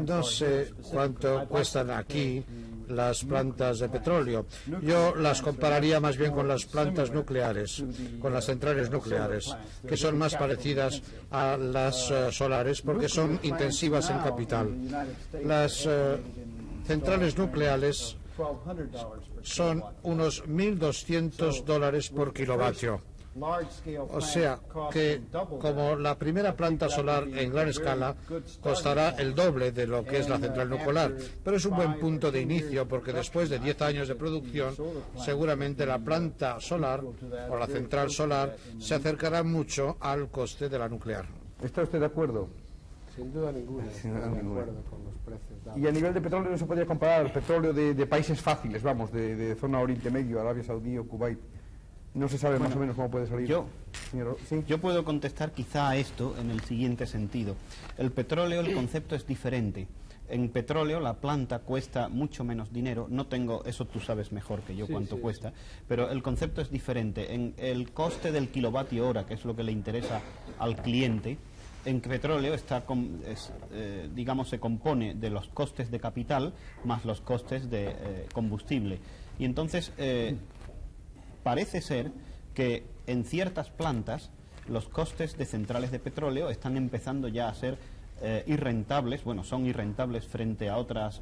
no sé cuánto cuestan aquí las plantas de petróleo. Yo las compararía más bien con las plantas nucleares, con las centrales nucleares, que son más parecidas a las solares porque son intensivas en capital. Las centrales nucleares son unos $1.200 por kilovatio. O sea que, como la primera planta solar en gran escala, costará el doble de lo que es la central nuclear. Pero es un buen punto de inicio, porque después de 10 años de producción, seguramente la planta solar o la central solar se acercará mucho al coste de la nuclear. ¿Está usted de acuerdo? Sin duda ninguna. Estoy de acuerdo con los precios dados. Y a nivel de petróleo no se podría comparar el petróleo de países fáciles, vamos, de zona Oriente Medio, Arabia Saudí o Kuwait. No se sabe más o menos cómo puede salir. Yo puedo contestar quizá a esto en el siguiente sentido. El petróleo, el concepto es diferente. En petróleo la planta cuesta mucho menos dinero. No tengo, eso tú sabes mejor que yo cuánto cuesta, pero el concepto es diferente. En el coste del kilovatio hora, que es lo que le interesa al cliente, en petróleo digamos, se compone de los costes de capital más los costes de combustible. Y entonces parece ser que en ciertas plantas los costes de centrales de petróleo están empezando ya a ser irrentables. Bueno, son irrentables frente a otras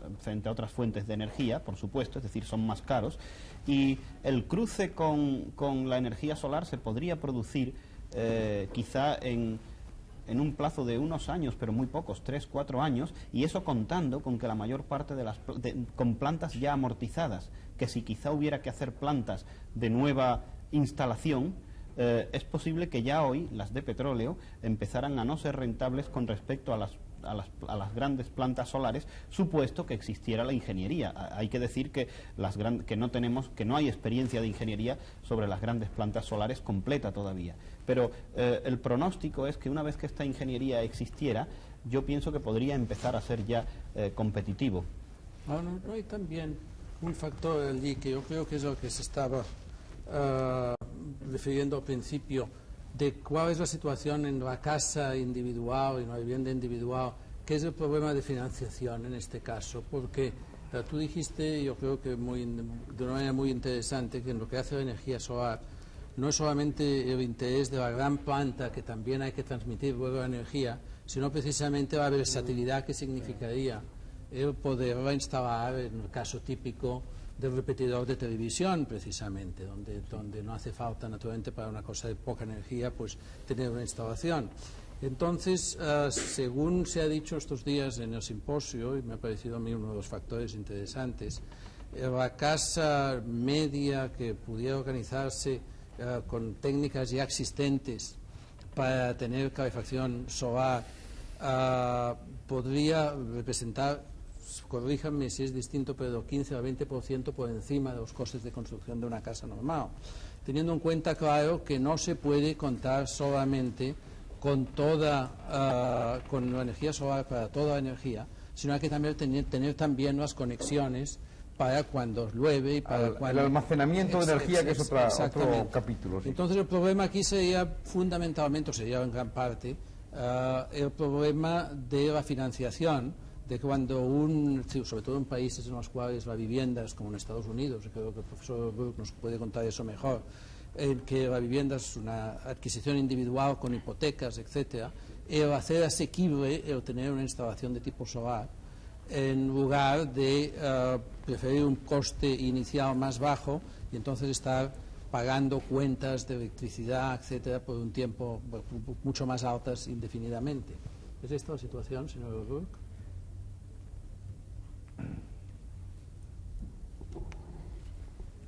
fuentes de energía, por supuesto, es decir, son más caros, y el cruce con la energía solar se podría producir quizá en un plazo de unos años, pero muy pocos, 3, 4 años, y eso contando con que la mayor parte con plantas ya amortizadas, que si quizá hubiera que hacer plantas de nueva instalación, es posible que ya hoy las de petróleo empezaran a no ser rentables con respecto a a las grandes plantas solares, supuesto que existiera la ingeniería. Hay que decir que no hay experiencia de ingeniería sobre las grandes plantas solares completa todavía. Pero el pronóstico es que una vez que esta ingeniería existiera, yo pienso que podría empezar a ser ya competitivo. No hay también un factor allí que yo creo que es lo que se estaba refiriendo al principio, de cuál es la situación en la casa individual, en la vivienda individual, que es el problema de financiación en este caso, porque tú dijiste, yo creo que de una manera muy interesante, que en lo que hace la energía solar no es solamente el interés de la gran planta, que también hay que transmitir luego la energía, sino precisamente la versatilidad que significaría el poderla instalar en el caso típico del repetidor de televisión, precisamente, donde no hace falta, naturalmente, para una cosa de poca energía, pues tener una instalación. Entonces, según se ha dicho estos días en el simposio, y me ha parecido a mí uno de los factores interesantes, la casa media que pudiera organizarse con técnicas ya existentes para tener calefacción solar podría representar, corríjanme si es distinto, pero 15 al 20% por encima de los costes de construcción de una casa normal, teniendo en cuenta, claro, que no se puede contar solamente con con la energía solar para toda la energía, sino hay que también tener también las conexiones para cuando llueve y para cuando... El almacenamiento de energía, que es otro capítulo. Sí. Entonces el problema aquí sería fundamentalmente, o sería en gran parte, el problema de la financiación, de cuando sobre todo en países en los cuales la vivienda es como en Estados Unidos, y creo que el profesor Burke nos puede contar eso mejor, en que la vivienda es una adquisición individual con hipotecas, etcétera, el hacer asequible el tener una instalación de tipo solar, en lugar de preferir un coste inicial más bajo y entonces estar pagando cuentas de electricidad, etcétera, por un tiempo mucho más altas indefinidamente. ¿Es esta la situación, señor Burke?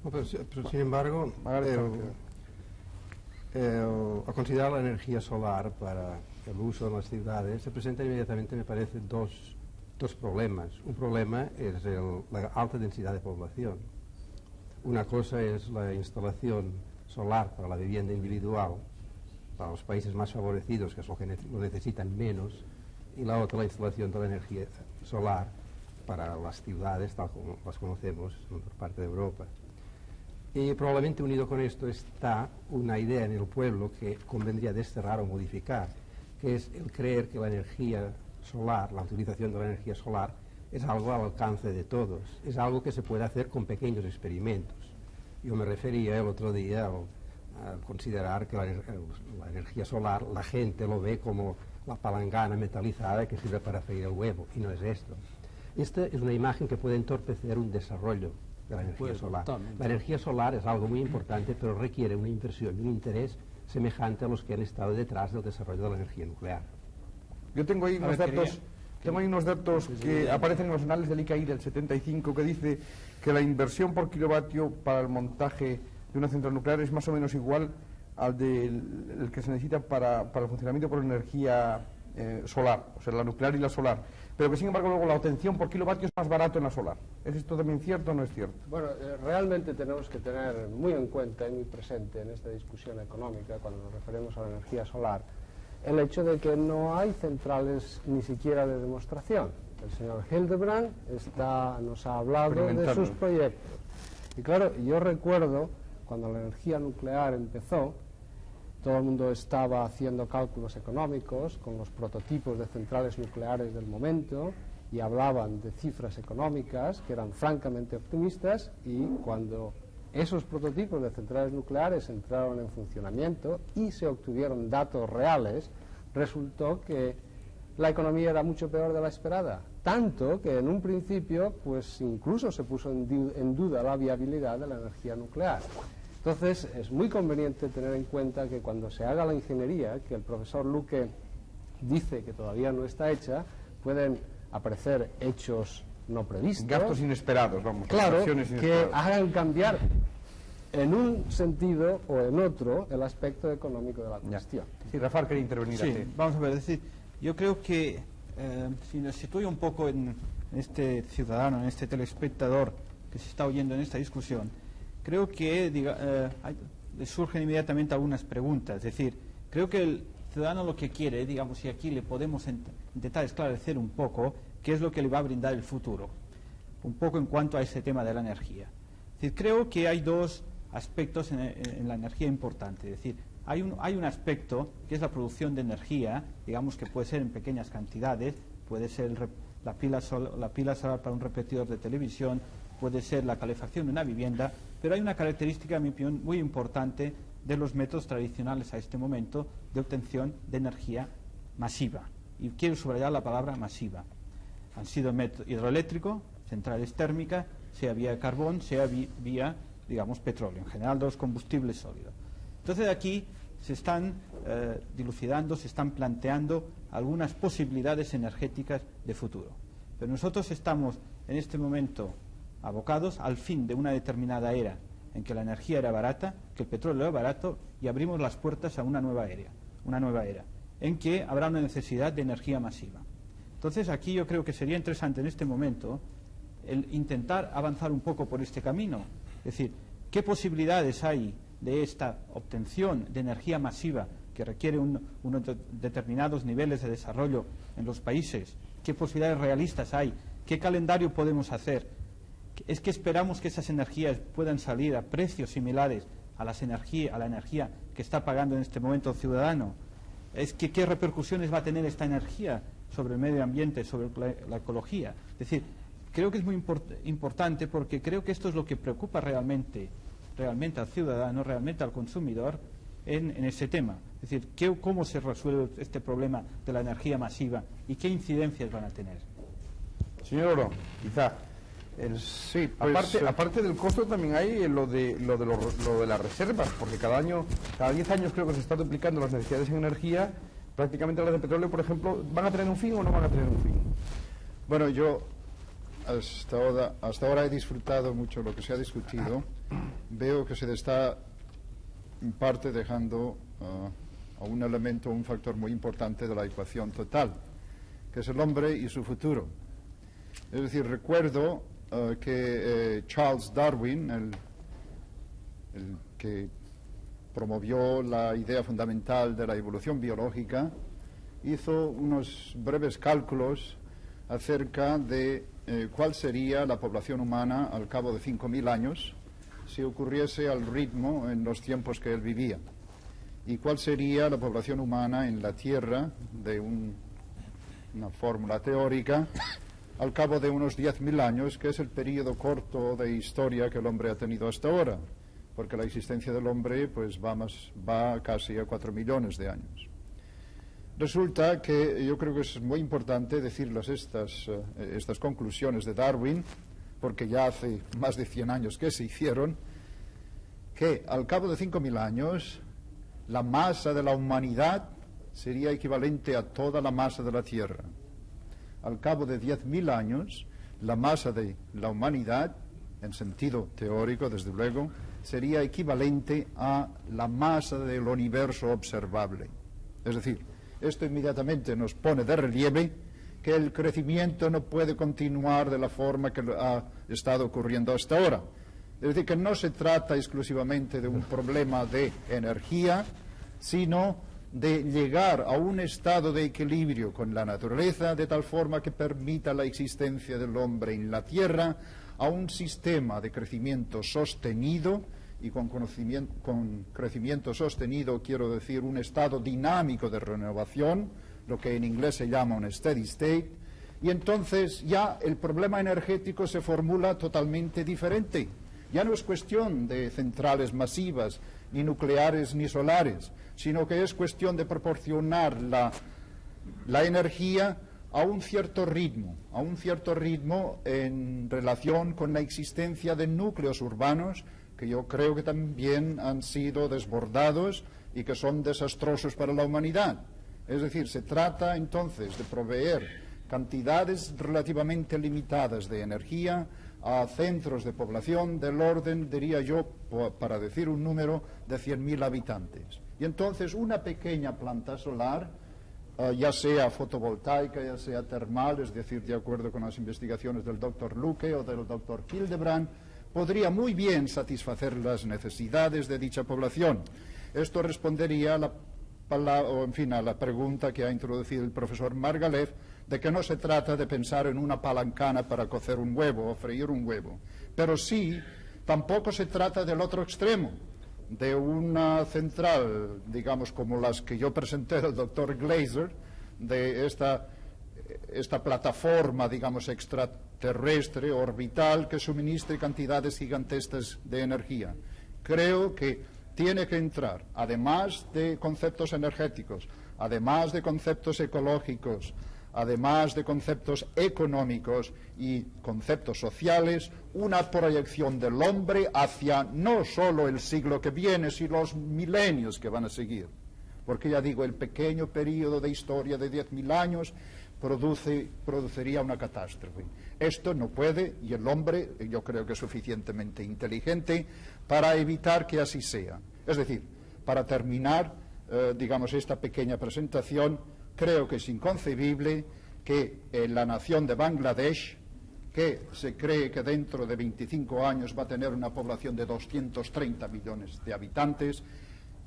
Pero sin embargo, al considerar la energía solar para el uso en las ciudades, se presentan inmediatamente, me parece, dos problemas. Un problema es la alta densidad de población. Una cosa es la instalación solar para la vivienda individual, para los países más favorecidos, que es lo que lo necesitan menos, y la otra, la instalación de la energía solar para las ciudades, tal como las conocemos en otra parte de Europa. Y probablemente unido con esto está una idea en el pueblo que convendría desterrar o modificar, que es el creer que la energía solar, la utilización de la energía solar, es algo al alcance de todos, es algo que se puede hacer con pequeños experimentos. Yo me refería el otro día a considerar que la energía solar, la gente lo ve como la palangana metalizada que sirve para freír el huevo, y no es esto. Esta es una imagen que puede entorpecer un desarrollo de la energía solar. La energía solar es algo muy importante, pero requiere una inversión y un interés semejante a los que han estado detrás del desarrollo de la energía nuclear. Yo tengo ahí unos datos que aparecen en los anales del ICAI del 75, que dice que la inversión por kilovatio para el montaje de una central nuclear es más o menos igual al el que se necesita para el funcionamiento por energía solar, o sea, la nuclear y la solar, pero que sin embargo luego la obtención por kilovatio es más barato en la solar. ¿Es esto también cierto o no es cierto? Bueno, realmente tenemos que tener muy en cuenta y muy presente en esta discusión económica, cuando nos referimos a la energía solar, el hecho de que no hay centrales ni siquiera de demostración. El señor Hildebrand nos ha hablado de sus proyectos. Y claro, yo recuerdo cuando la energía nuclear empezó, todo el mundo estaba haciendo cálculos económicos con los prototipos de centrales nucleares del momento y hablaban de cifras económicas que eran francamente optimistas, y cuando esos prototipos de centrales nucleares entraron en funcionamiento y se obtuvieron datos reales, resultó que la economía era mucho peor de la esperada, tanto que en un principio pues incluso se puso en duda la viabilidad de la energía nuclear. Entonces es muy conveniente tener en cuenta que cuando se haga la ingeniería, que el profesor Luque dice que todavía no está hecha, pueden aparecer hechos no previstos, gastos inesperados, vamos, claro, que hagan cambiar en un sentido o en otro el aspecto económico de la cuestión. Sí, Rafael quería intervenir. Sí, vamos a ver, es decir, yo creo que si me sitúo un poco en este ciudadano, en este telespectador que se está oyendo en esta discusión, creo que le surgen inmediatamente algunas preguntas. Es decir, creo que el ciudadano lo que quiere, digamos, y aquí le podemos intentar esclarecer un poco qué es lo que le va a brindar el futuro, un poco en cuanto a ese tema de la energía. Es decir, creo que hay dos aspectos en la energía importantes. Es decir, hay un aspecto que es la producción de energía, digamos que puede ser en pequeñas cantidades, puede ser la pila solar para un repetidor de televisión, puede ser la calefacción de una vivienda, pero hay una característica, en mi opinión, muy importante de los métodos tradicionales a este momento de obtención de energía masiva. Y quiero subrayar la palabra masiva. Han sido método hidroeléctrico, centrales térmicas, sea vía carbón, sea vía, digamos, petróleo, en general los combustibles sólidos. Entonces aquí se están dilucidando, se están planteando algunas posibilidades energéticas de futuro. Pero nosotros estamos en este momento abocados al fin de una determinada era en que la energía era barata, que el petróleo era barato, y abrimos las puertas a una nueva era, en que habrá una necesidad de energía masiva. Entonces aquí yo creo que sería interesante en este momento el intentar avanzar un poco por este camino. Es decir, ¿qué posibilidades hay de esta obtención de energía masiva que requiere unos determinados niveles de desarrollo en los países? ¿Qué posibilidades realistas hay? ¿Qué calendario podemos hacer? ¿Es que esperamos que esas energías puedan salir a precios similares a la energía que está pagando en este momento el ciudadano? ¿Es que qué repercusiones va a tener esta energía sobre el medio ambiente, sobre la ecología? Es decir, creo que es muy importante, porque creo que esto es lo que preocupa realmente al ciudadano, realmente al consumidor en ese tema. Es decir, ¿cómo se resuelve este problema de la energía masiva y qué incidencias van a tener? Señor Oro, quizá. Sí, pues, aparte del costo también hay lo de las reservas, porque cada 10 años creo que se están duplicando las necesidades en energía. Prácticamente las de petróleo, por ejemplo, ¿van a tener un fin o no van a tener un fin? Bueno, yo hasta ahora he disfrutado mucho lo que se ha discutido. Veo que se está en parte dejando a un elemento, un factor muy importante de la ecuación total, que es el hombre y su futuro. Es decir, recuerdo que Charles Darwin, el que promovió la idea fundamental de la evolución biológica, hizo unos breves cálculos acerca de cuál sería la población humana al cabo de 5.000 años si ocurriese al ritmo en los tiempos que él vivía, y cuál sería la población humana en la Tierra de una fórmula teórica al cabo de unos 10.000 años, que es el periodo corto de historia que el hombre ha tenido hasta ahora, porque la existencia del hombre pues va casi a 4 millones de años. Resulta que yo creo que es muy importante decirles estas conclusiones de Darwin, porque ya hace más de 100 años que se hicieron, que al cabo de 5.000 años la masa de la humanidad sería equivalente a toda la masa de la Tierra. Al cabo de 10.000 años, la masa de la humanidad, en sentido teórico, desde luego, sería equivalente a la masa del universo observable. Es decir, esto inmediatamente nos pone de relieve que el crecimiento no puede continuar de la forma que ha estado ocurriendo hasta ahora. Es decir, que no se trata exclusivamente de un problema de energía, sino de llegar a un estado de equilibrio con la naturaleza de tal forma que permita la existencia del hombre en la Tierra, a un sistema de crecimiento sostenido, y con crecimiento sostenido quiero decir un estado dinámico de renovación, lo que en inglés se llama un steady state, y entonces ya el problema energético se formula totalmente diferente. Ya no es cuestión de centrales masivas, ni nucleares ni solares, sino que es cuestión de proporcionar la energía a un cierto ritmo en relación con la existencia de núcleos urbanos que yo creo que también han sido desbordados y que son desastrosos para la humanidad. Es decir, se trata entonces de proveer cantidades relativamente limitadas de energía a centros de población del orden, diría yo, para decir un número, de 100.000 habitantes. Y entonces una pequeña planta solar ya sea fotovoltaica, ya sea termal, es decir, de acuerdo con las investigaciones del doctor Luque o del doctor Hildebrand, podría muy bien satisfacer las necesidades de dicha población. Esto respondería a la pregunta que ha introducido el profesor Margalef, de que no se trata de pensar en una palancana para cocer un huevo o freír un huevo, pero sí, tampoco se trata del otro extremo, de una central, digamos, como las que yo presenté del doctor Glaser, de esta plataforma, digamos, extraterrestre, orbital, que suministre cantidades gigantescas de energía. Creo que tiene que entrar, además de conceptos energéticos, además de conceptos ecológicos, además de conceptos económicos y conceptos sociales, una proyección del hombre hacia no solo el siglo que viene, sino los milenios que van a seguir. Porque ya digo, el pequeño periodo de historia de 10.000 años produciría una catástrofe. Esto no puede, y el hombre, yo creo que es suficientemente inteligente para evitar que así sea. Es decir, para terminar, digamos, esta pequeña presentación, creo que es inconcebible que la nación de Bangladesh, que se cree que dentro de 25 años va a tener una población de 230 millones de habitantes,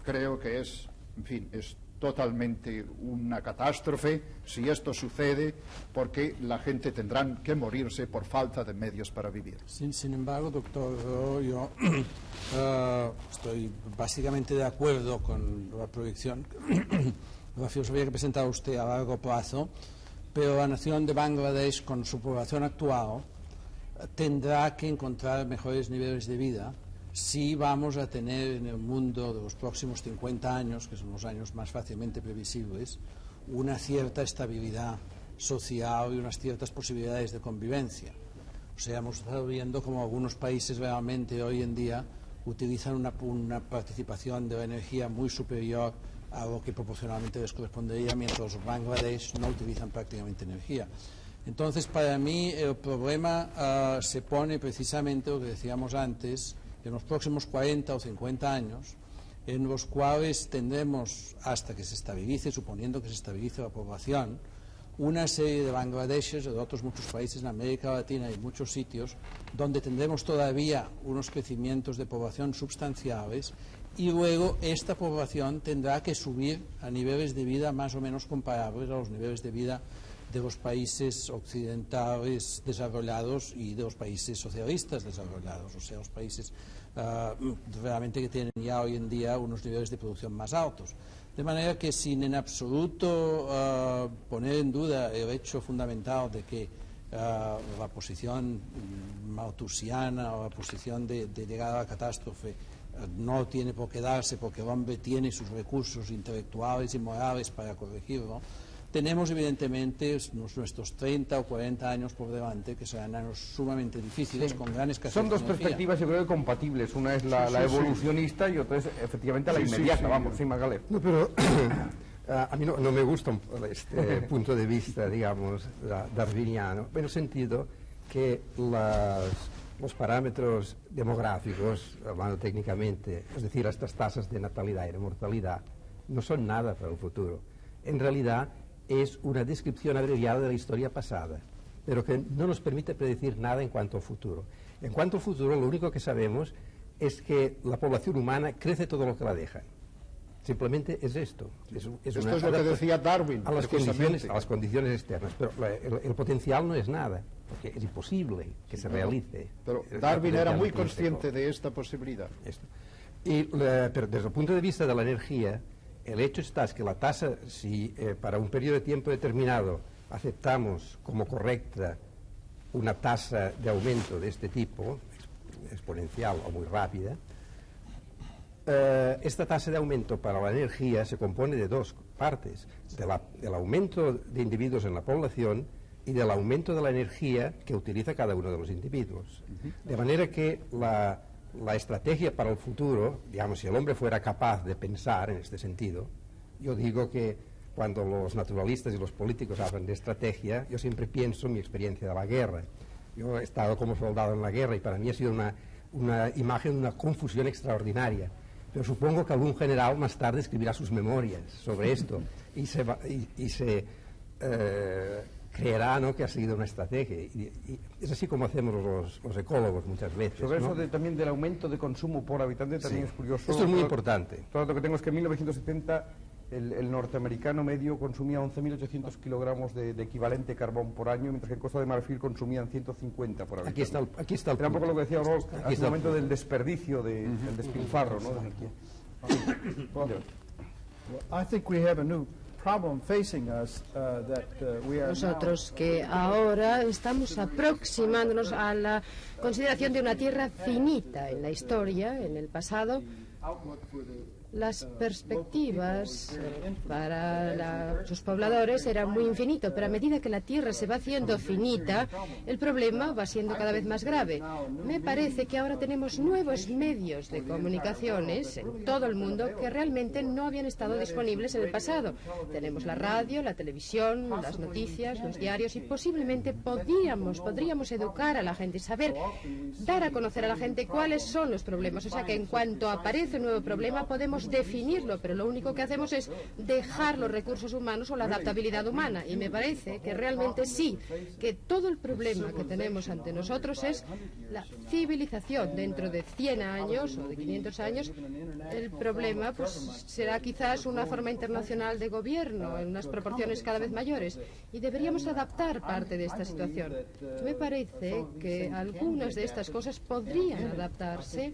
creo que es, en fin, es totalmente una catástrofe si esto sucede, porque la gente tendrá que morirse por falta de medios para vivir. Sin embargo, doctor, yo estoy básicamente de acuerdo con la proyección, la filosofía que presenta usted a largo plazo, pero la nación de Bangladesh, con su población actual, tendrá que encontrar mejores niveles de vida si vamos a tener en el mundo de los próximos 50 años, que son los años más fácilmente previsibles, una cierta estabilidad social y unas ciertas posibilidades de convivencia. O sea, hemos estado viendo como algunos países realmente hoy en día utilizan una participación de la energía muy superior a lo que proporcionalmente les correspondería, mientras los Bangladesh no utilizan prácticamente energía. Entonces, para mí, el problema se pone precisamente, lo que decíamos antes, en los próximos 40 o 50 años, en los cuales tendremos, hasta que se estabilice, suponiendo que se estabilice la población, una serie de Bangladeshes o de otros muchos países en América Latina y muchos sitios donde tendremos todavía unos crecimientos de población sustanciales, y luego esta población tendrá que subir a niveles de vida más o menos comparables a los niveles de vida de los países occidentales desarrollados y de los países socialistas desarrollados, o sea, los países realmente que tienen ya hoy en día unos niveles de producción más altos. De manera que, sin en absoluto poner en duda el hecho fundamental de que la posición malthusiana o la posición de llegar a la catástrofe no tiene por qué darse, porque el hombre tiene sus recursos intelectuales y morales para corregirlo, tenemos evidentemente nuestros 30 o 40 años por delante, que serán años sumamente difíciles, con gran escasez. Son dos perspectivas, yo creo, compatibles. Una es la evolucionista y otra es efectivamente la inmediata. Vamos, sí, Margalef. No, pero a mí no me gusta este punto de vista, digamos, darwiniano, en el sentido que los parámetros demográficos, hablando técnicamente, es decir, estas tasas de natalidad y de mortalidad, no son nada para el futuro. En realidad, es una descripción abreviada de la historia pasada, pero que no nos permite predecir nada en cuanto al futuro. En cuanto al futuro, lo único que sabemos es que la población humana crece todo lo que la deja. Simplemente es esto. Esto es lo que decía Darwin. A las condiciones externas. Pero el potencial no es nada, porque es imposible que se realice. Pero Darwin era muy consciente de esta posibilidad. Pero desde el punto de vista de la energía, el hecho está es que la tasa, si para un periodo de tiempo determinado aceptamos como correcta una tasa de aumento de este tipo, exponencial o muy rápida, esta tasa de aumento para la energía se compone de dos partes, del aumento de individuos en la población y del aumento de la energía que utiliza cada uno de los individuos. De manera que la estrategia para el futuro, digamos, si el hombre fuera capaz de pensar en este sentido, yo digo que cuando los naturalistas y los políticos hablan de estrategia, yo siempre pienso en mi experiencia de la guerra. Yo he estado como soldado en la guerra y para mí ha sido una imagen, una confusión extraordinaria. Pero supongo que algún general más tarde escribirá sus memorias sobre esto. y se creerá, ¿no?, que ha sido una estrategia. Y es así como hacemos los ecólogos muchas veces. Sobre ¿no? eso también del aumento de consumo por habitante también es curioso. Esto es muy importante. Todo lo que tengo es que en 1970 el norteamericano medio consumía 11.800 kilogramos de equivalente carbón por año, mientras que en Costa de Marfil consumían 150 por habitante. Aquí está el Era un poco lo que decía Rolf, aquí el momento del desperdicio, del despilfarro, ¿no?, de energía. I think we have a new problem facing us we are Nosotros que ahora estamos aproximándonos a la consideración de una tierra finita en la historia, en el pasado. Las perspectivas para sus pobladores eran muy infinitas, pero a medida que la tierra se va haciendo finita, el problema va siendo cada vez más grave. Me parece que ahora tenemos nuevos medios de comunicaciones en todo el mundo que realmente no habían estado disponibles en el pasado. Tenemos la radio, la televisión, las noticias, los diarios, y posiblemente podríamos educar a la gente, saber, dar a conocer a la gente cuáles son los problemas. O sea que en cuanto aparece un nuevo problema podemos definirlo, pero lo único que hacemos es dejar los recursos humanos o la adaptabilidad humana. Y me parece que realmente sí, que todo el problema que tenemos ante nosotros es la civilización. Dentro de 100 años o de 500 años, el problema pues será quizás una forma internacional de gobierno en unas proporciones cada vez mayores. Y deberíamos adaptar parte de esta situación. Me parece que algunas de estas cosas podrían adaptarse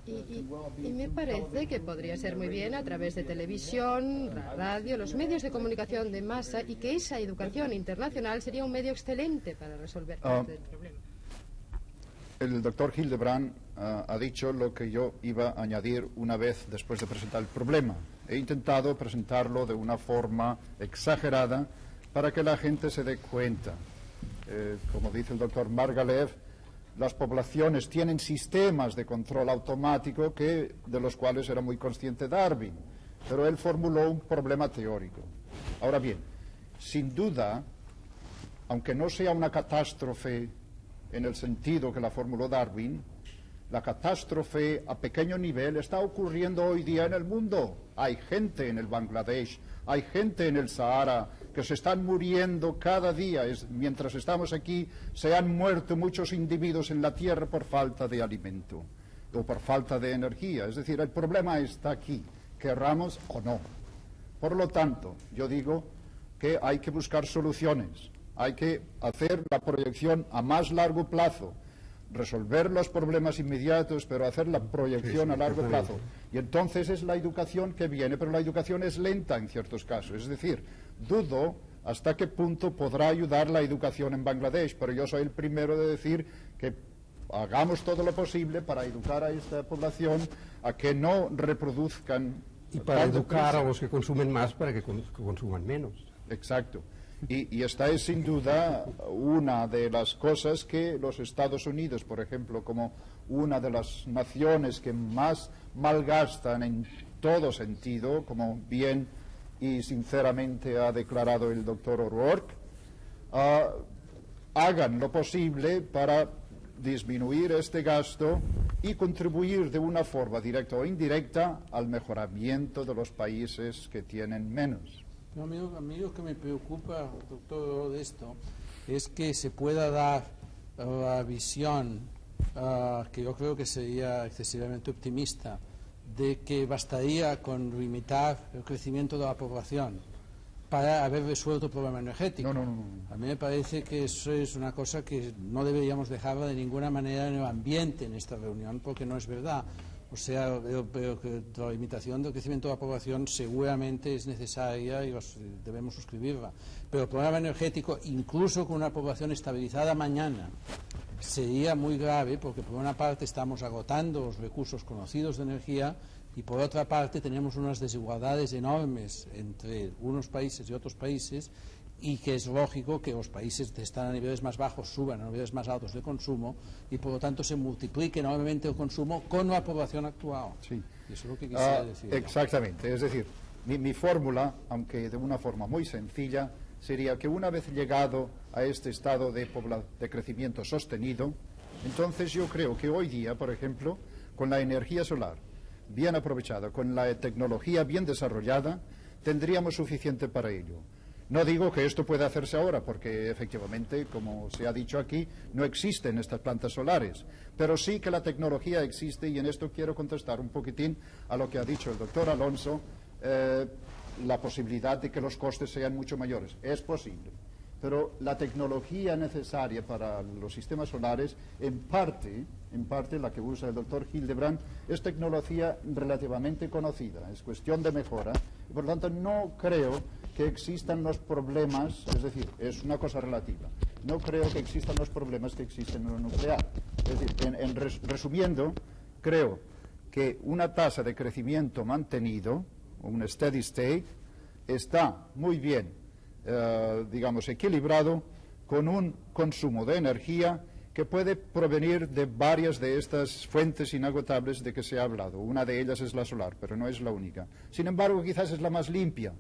y me parece que podría ser muy bien a través de televisión, la radio, los medios de comunicación de masa, y que esa educación internacional sería un medio excelente para resolver parte del problema. El doctor Hildebrand ha dicho lo que yo iba a añadir una vez después de presentar el problema. He intentado presentarlo de una forma exagerada para que la gente se dé cuenta. Como dice el doctor Margalev, las poblaciones tienen sistemas de control automático de los cuales era muy consciente Darwin, pero él formuló un problema teórico. Ahora bien, sin duda, aunque no sea una catástrofe en el sentido que la formuló Darwin, la catástrofe a pequeño nivel está ocurriendo hoy día en el mundo. Hay gente en el Bangladesh, hay gente en el Sahara que se están muriendo cada día. Mientras estamos aquí, se han muerto muchos individuos en la Tierra por falta de alimento o por falta de energía. Es decir, el problema está aquí, querramos o no. Por lo tanto, yo digo que hay que buscar soluciones, hay que hacer la proyección a más largo plazo, resolver los problemas inmediatos, pero hacer la proyección a largo plazo. Y entonces es la educación que viene, pero la educación es lenta en ciertos casos. Es decir, dudo hasta qué punto podrá ayudar la educación en Bangladesh, pero yo soy el primero de decir que hagamos todo lo posible para educar a esta población a que no reproduzcan... Y para educar a los que consumen más para que consuman menos. Exacto. Y esta es sin duda una de las cosas que los Estados Unidos, por ejemplo, como una de las naciones que más malgastan en todo sentido, como bien y sinceramente ha declarado el doctor O'Rourke, hagan lo posible para disminuir este gasto y contribuir de una forma directa o indirecta al mejoramiento de los países que tienen menos. No, a mí lo que me preocupa, doctor, de esto es que se pueda dar la visión, que yo creo que sería excesivamente optimista, de que bastaría con limitar el crecimiento de la población para haber resuelto el problema energético. No. A mí me parece que eso es una cosa que no deberíamos dejarla de ninguna manera en el ambiente en esta reunión, porque no es verdad. O sea, pero que la limitación del crecimiento de la población seguramente es necesaria y debemos suscribirla. Pero el problema energético, incluso con una población estabilizada mañana, sería muy grave porque por una parte estamos agotando los recursos conocidos de energía y por otra parte tenemos unas desigualdades enormes entre unos países y otros países, y que es lógico que los países que están a niveles más bajos suban a niveles más altos de consumo y por lo tanto se multiplique enormemente el consumo con la población actual. Sí. Eso es lo que quisiera decir. Exactamente, es decir, mi fórmula, aunque de una forma muy sencilla, sería que una vez llegado a este estado de crecimiento sostenido, entonces yo creo que hoy día, por ejemplo, con la energía solar bien aprovechada, con la tecnología bien desarrollada, tendríamos suficiente para ello. No digo que esto pueda hacerse ahora, porque efectivamente, como se ha dicho aquí, no existen estas plantas solares, pero sí que la tecnología existe, y en esto quiero contestar un poquitín a lo que ha dicho el doctor Alonso, la posibilidad de que los costes sean mucho mayores. Es posible, pero la tecnología necesaria para los sistemas solares, en parte la que usa el doctor Hildebrand, es tecnología relativamente conocida, es cuestión de mejora, y por lo tanto no creo que existan los problemas, es decir, es una cosa relativa, no creo que existan los problemas que existen en lo nuclear. Es decir, resumiendo, creo que una tasa de crecimiento mantenido, un steady state, está muy bien, digamos, equilibrado con un consumo de energía que puede provenir de varias de estas fuentes inagotables de que se ha hablado. Una de ellas es la solar, pero no es la única. Sin embargo, quizás es la más limpia.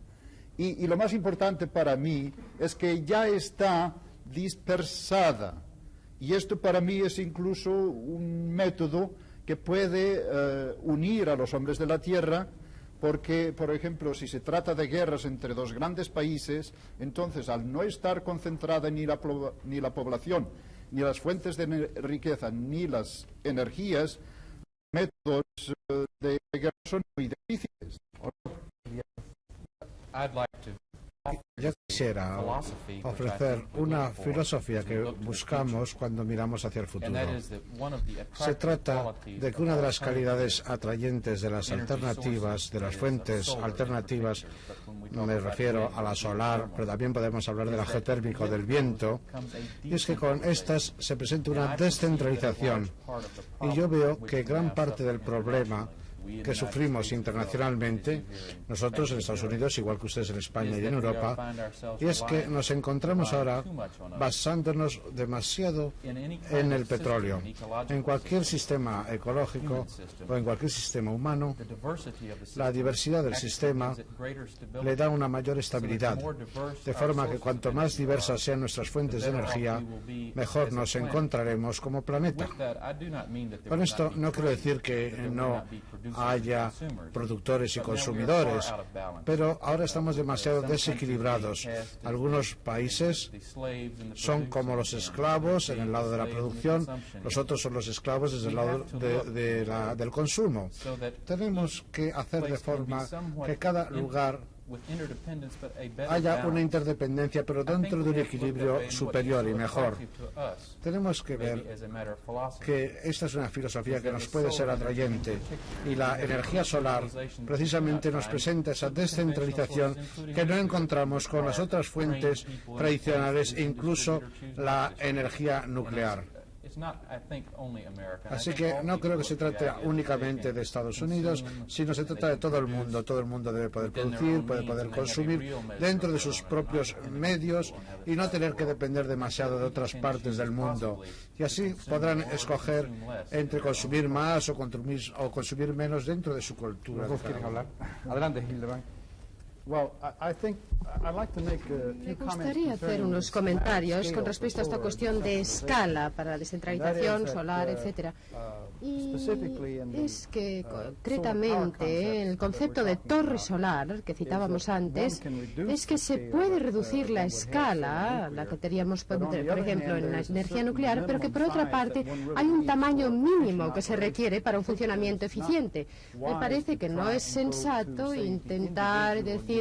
Y lo más importante para mí es que ya está dispersada. Y esto para mí es incluso un método que puede unir a los hombres de la Tierra, porque, por ejemplo, si se trata de guerras entre dos grandes países, entonces al no estar concentrada ni la población, ni las fuentes de riqueza, ni las energías, los métodos de guerra son muy difíciles. Yo quisiera ofrecer una filosofía que buscamos cuando miramos hacia el futuro. Se trata de que una de las calidades atrayentes de las alternativas, de las fuentes alternativas, me refiero a la solar, pero también podemos hablar de la geotérmica o del viento, y es que con estas se presenta una descentralización. Y yo veo que gran parte del problema que sufrimos internacionalmente, nosotros en Estados Unidos, igual que ustedes en España y en Europa, y es que nos encontramos ahora basándonos demasiado en el petróleo. En cualquier sistema ecológico o en cualquier sistema humano, la diversidad del sistema le da una mayor estabilidad, de forma que cuanto más diversas sean nuestras fuentes de energía, mejor nos encontraremos como planeta. Con esto no quiero decir que no haya productores y consumidores, pero ahora estamos demasiado desequilibrados. Algunos países son como los esclavos en el lado de la producción, los otros son los esclavos desde el lado del consumo. Tenemos que hacer de forma que cada lugar haya una interdependencia, pero dentro de un equilibrio superior y mejor. Tenemos que ver que esta es una filosofía que nos puede ser atrayente, y la energía solar precisamente nos presenta esa descentralización que no encontramos con las otras fuentes tradicionales e incluso la energía nuclear. Así que no creo que se trate únicamente de Estados Unidos, sino se trata de todo el mundo. Todo el mundo debe poder producir, puede poder consumir dentro de sus propios medios y no tener que depender demasiado de otras partes del mundo. Y así podrán escoger entre consumir más o consumir menos dentro de su cultura. ¿Quieren hablar? Adelante, Hildebrand. Me gustaría hacer unos comentarios con respecto a esta cuestión de escala para la descentralización solar, etcétera. Y es que concretamente el concepto de torre solar que citábamos antes es que se puede reducir la escala, la que teníamos por ejemplo en la energía nuclear, pero que por otra parte hay un tamaño mínimo que se requiere para un funcionamiento eficiente. Me parece que no es sensato intentar decir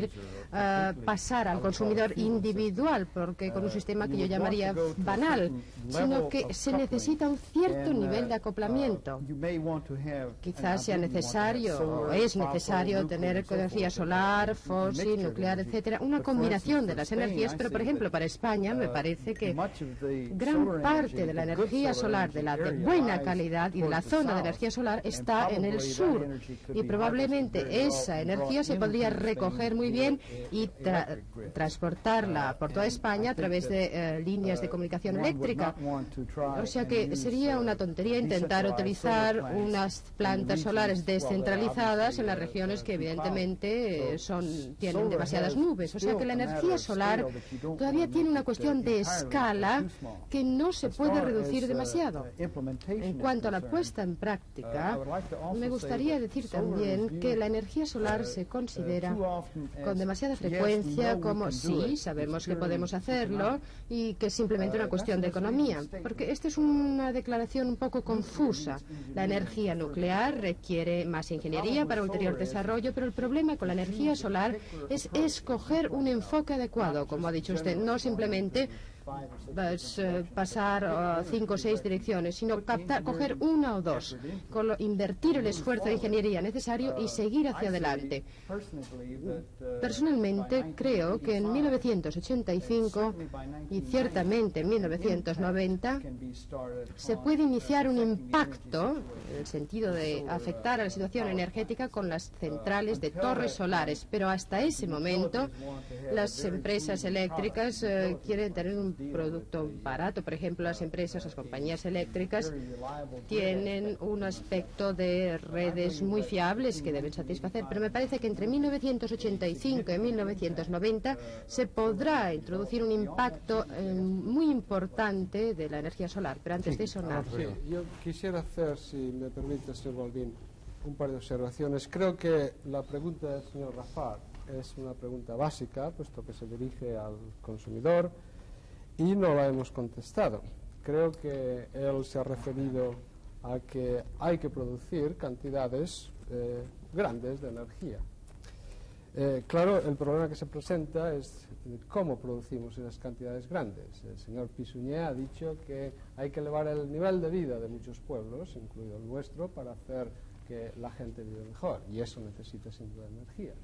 pasar al consumidor individual, porque con un sistema que yo llamaría banal, sino que se necesita un cierto nivel de acoplamiento. Quizás sea necesario, o es necesario, tener energía solar, fósil, nuclear, etcétera, una combinación de las energías, pero por ejemplo para España me parece que gran parte de la energía solar de buena calidad y de la zona de energía solar está en el sur, y probablemente esa energía se podría recoger muy bien y transportarla por toda España a través de líneas de comunicación eléctrica. O sea que sería una tontería intentar utilizar utilizar unas plantas solares descentralizadas en las regiones que evidentemente tienen demasiadas nubes. O sea que la energía solar todavía tiene una cuestión de escala que no se puede reducir demasiado. En cuanto a la puesta en práctica, me gustaría decir también que la energía solar se considera con demasiada frecuencia como sí, sabemos que podemos hacerlo y que es simplemente una cuestión de economía, porque esta es una declaración un poco confusa. La energía nuclear requiere más ingeniería para ulterior desarrollo, pero el problema con la energía solar es escoger un enfoque adecuado, como ha dicho usted, no simplemente pasar 5 o 6 direcciones, sino coger una o dos, invertir el esfuerzo de ingeniería necesario y seguir hacia adelante. Personalmente creo que en 1985 y ciertamente en 1990 se puede iniciar un impacto en el sentido de afectar a la situación energética con las centrales de torres solares, pero hasta ese momento las empresas eléctricas quieren tener un producto barato. Por ejemplo, las empresas, las compañías eléctricas tienen un aspecto de redes muy fiables que deben satisfacer, pero me parece que entre 1985 y 1990 se podrá introducir un impacto muy importante de la energía solar, pero antes de eso nada. Sí, yo quisiera hacer, si me permite, señor Balbín, un par de observaciones. Creo que la pregunta del señor Rafar es una pregunta básica, puesto que se dirige al consumidor, y no la hemos contestado. Creo que él se ha referido a que hay que producir cantidades grandes de energía. Claro, el problema que se presenta es cómo producimos esas cantidades grandes. El señor Pisunier ha dicho que hay que elevar el nivel de vida de muchos pueblos, incluido el nuestro, para hacer que la gente viva mejor, y eso necesita sin duda energía.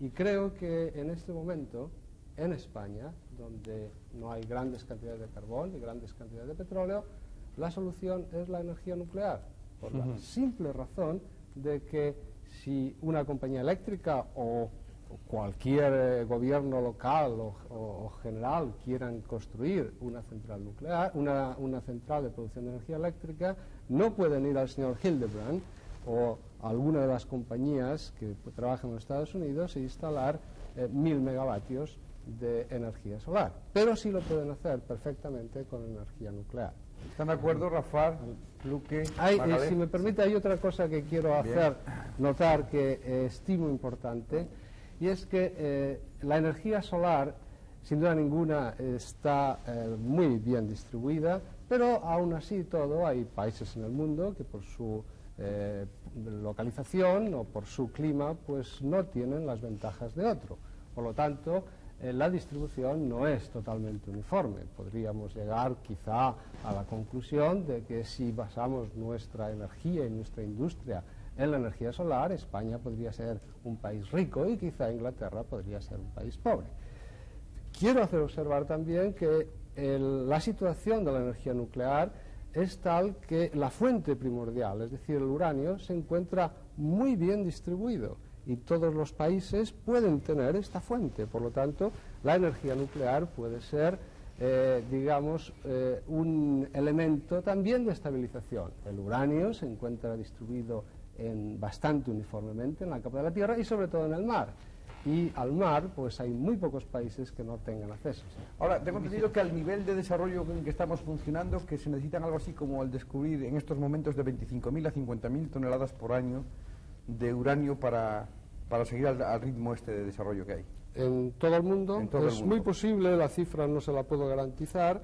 Y creo que en este momento, en España, donde no hay grandes cantidades de carbón ni grandes cantidades de petróleo, la solución es la energía nuclear, por la simple razón de que si una compañía eléctrica o cualquier gobierno local o general quieran construir una central nuclear, una central de producción de energía eléctrica, no pueden ir al señor Hildebrand o a alguna de las compañías que trabajan en los Estados Unidos e instalar 1000 megavatios de energía solar, pero sí lo pueden hacer perfectamente con energía nuclear. ¿Están de acuerdo, Rafael, Luque? Si me permite, hay otra cosa que quiero hacer notar que estimo importante, y es que la energía solar, sin duda ninguna, está muy bien distribuida, pero aún así todo hay países en el mundo que por su localización o por su clima pues no tienen las ventajas de otro. Por lo tanto, la distribución no es totalmente uniforme. Podríamos llegar quizá a la conclusión de que si basamos nuestra energía y nuestra industria en la energía solar, España podría ser un país rico y quizá Inglaterra podría ser un país pobre. Quiero hacer observar también que la situación de la energía nuclear es tal que la fuente primordial, es decir, el uranio, se encuentra muy bien distribuido y todos los países pueden tener esta fuente. Por lo tanto, la energía nuclear puede ser, digamos, un elemento también de estabilización. El uranio se encuentra distribuido bastante uniformemente en la capa de la Tierra y sobre todo en el mar. Y al mar, pues hay muy pocos países que no tengan acceso. Ahora, tengo entendido que al nivel de desarrollo en que estamos funcionando, que se necesitan algo así como el descubrir en estos momentos de 25.000 a 50.000 toneladas por año de uranio para seguir al ritmo este de desarrollo que hay. En todo el mundo es muy posible, la cifra no se la puedo garantizar,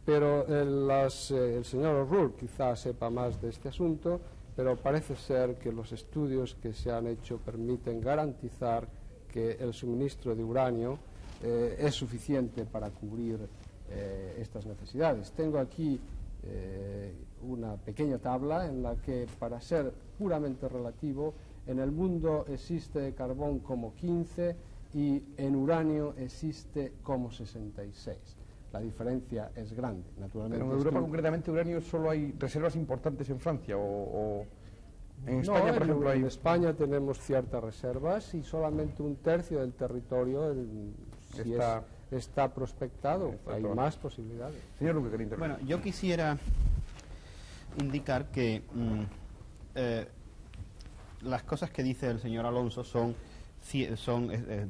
pero el señor O'Rourke quizás sepa más de este asunto, pero parece ser que los estudios que se han hecho permiten garantizar que el suministro de uranio es suficiente para cubrir estas necesidades. Tengo aquí una pequeña tabla en la que, para ser puramente relativo, en el mundo existe carbón como 15 y en uranio existe como 66. La diferencia es grande, naturalmente. Pero en Europa concretamente uranio solo hay reservas importantes en Francia o en España, por ejemplo, en España tenemos ciertas reservas y solamente un tercio del territorio está prospectado. Hay más posibilidades. Señor Luque, bueno, yo quisiera indicar que las cosas que dice el señor Alonso son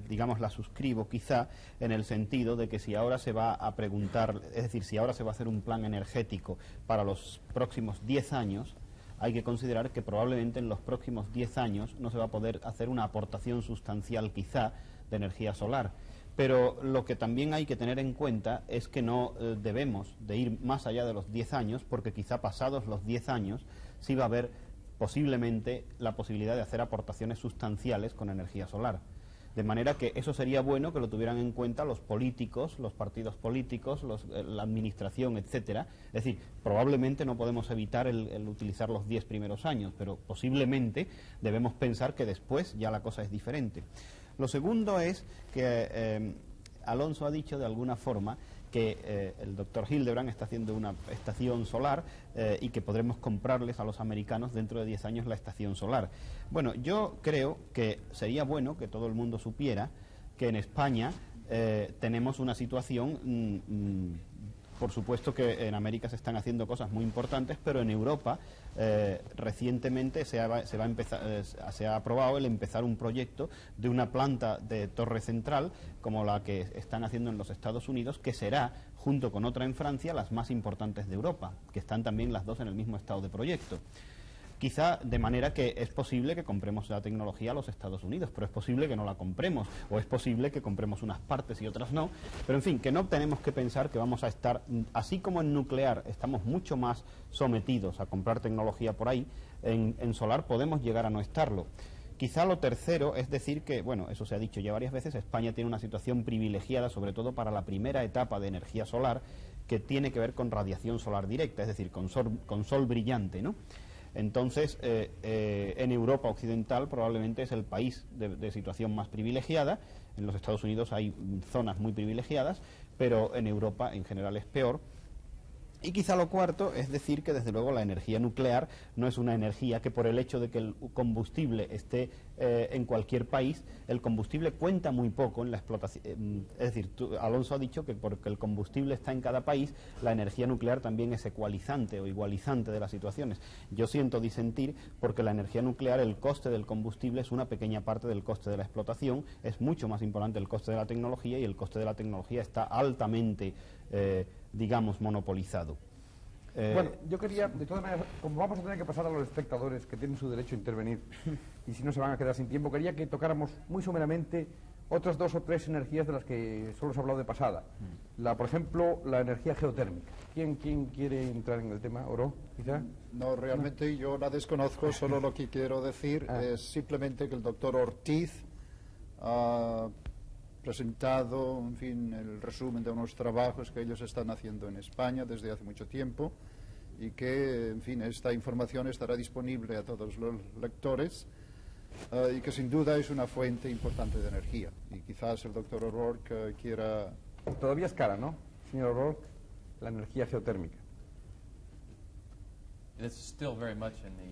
digamos, las suscribo quizá en el sentido de que si ahora se va a preguntar, es decir, si ahora se va a hacer un plan energético para los próximos 10 años, hay que considerar que probablemente en los próximos 10 años no se va a poder hacer una aportación sustancial quizá de energía solar. Pero lo que también hay que tener en cuenta es que no debemos de ir más allá de los 10 años, porque quizá pasados los 10 años sí va a haber posiblemente la posibilidad de hacer aportaciones sustanciales con energía solar. De manera que eso sería bueno que lo tuvieran en cuenta los políticos, los partidos políticos, la administración, etcétera. Es decir, probablemente no podemos evitar el utilizar los 10 primeros años, pero posiblemente debemos pensar que después ya la cosa es diferente. Lo segundo es que Alonso ha dicho de alguna forma que el doctor Hildebrand está haciendo una estación solar y que podremos comprarles a los americanos dentro de 10 años la estación solar. Bueno, yo creo que sería bueno que todo el mundo supiera que en España tenemos una situación, por supuesto que en América se están haciendo cosas muy importantes, pero en Europa recientemente se ha aprobado el empezar un proyecto de una planta de torre central como la que están haciendo en los Estados Unidos, que será, junto con otra en Francia, las más importantes de Europa, que están también las dos en el mismo estado de proyecto. Quizá de manera que es posible que compremos la tecnología a los Estados Unidos, pero es posible que no la compremos, o es posible que compremos unas partes y otras no, pero en fin, que no tenemos que pensar que vamos a estar, así como en nuclear estamos mucho más sometidos a comprar tecnología por ahí, en solar podemos llegar a no estarlo. Quizá lo tercero es decir que, bueno, eso se ha dicho ya varias veces, España tiene una situación privilegiada, sobre todo para la primera etapa de energía solar, que tiene que ver con radiación solar directa, es decir, con sol brillante, ¿no? Entonces, en Europa Occidental probablemente es el país de situación más privilegiada. En los Estados Unidos hay zonas muy privilegiadas, pero en Europa en general es peor. Y quizá lo cuarto es decir que desde luego la energía nuclear no es una energía que por el hecho de que el combustible esté en cualquier país, el combustible cuenta muy poco en la explotación. Es decir, Alonso ha dicho que porque el combustible está en cada país, la energía nuclear también es ecualizante o igualizante de las situaciones. Yo siento disentir porque la energía nuclear, el coste del combustible es una pequeña parte del coste de la explotación, es mucho más importante el coste de la tecnología, y el coste de la tecnología está altamente digamos, monopolizado. Bueno, yo quería, de todas maneras, como vamos a tener que pasar a los espectadores que tienen su derecho a intervenir y si no se van a quedar sin tiempo, quería que tocáramos muy someramente otras 2 o 3 energías de las que solo se ha hablado de pasada. Por ejemplo, la energía geotérmica. ¿Quién quiere entrar en el tema? ¿Oro, quizá? No, realmente yo la desconozco, solo lo que quiero decir es simplemente que el doctor Ortiz ha presentado, en fin, el resumen de unos trabajos que ellos están haciendo en España desde hace mucho tiempo, y que, en fin, esta información estará disponible a todos los lectores, y que sin duda es una fuente importante de energía. Y quizás el doctor O'Rourke quiera... Todavía es cara, ¿no, señor O'Rourke, la energía geotérmica?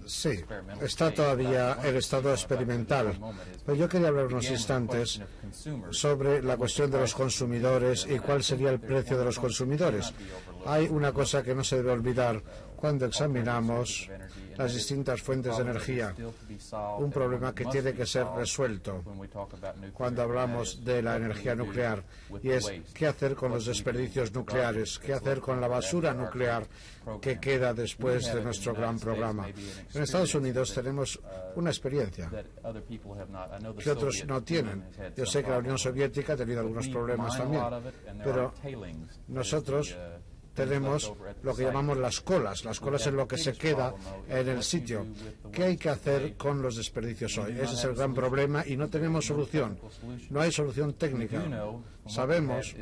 Sí, está todavía en estado experimental. Pero yo quería hablar unos instantes sobre la cuestión de los consumidores y cuál sería el precio de los consumidores. Hay una cosa que no se debe olvidar cuando examinamos las distintas fuentes de energía, un problema que tiene que ser resuelto cuando hablamos de la energía nuclear, y es qué hacer con los desperdicios nucleares, qué hacer con la basura nuclear que queda después de nuestro gran programa. En Estados Unidos tenemos una experiencia que otros no tienen. Yo sé que la Unión Soviética ha tenido algunos problemas también, pero nosotros tenemos lo que llamamos las colas en lo que se queda en el sitio. ¿Qué hay que hacer con los desperdicios hoy? Ese es el gran problema y no tenemos solución. No hay solución técnica. Sabemos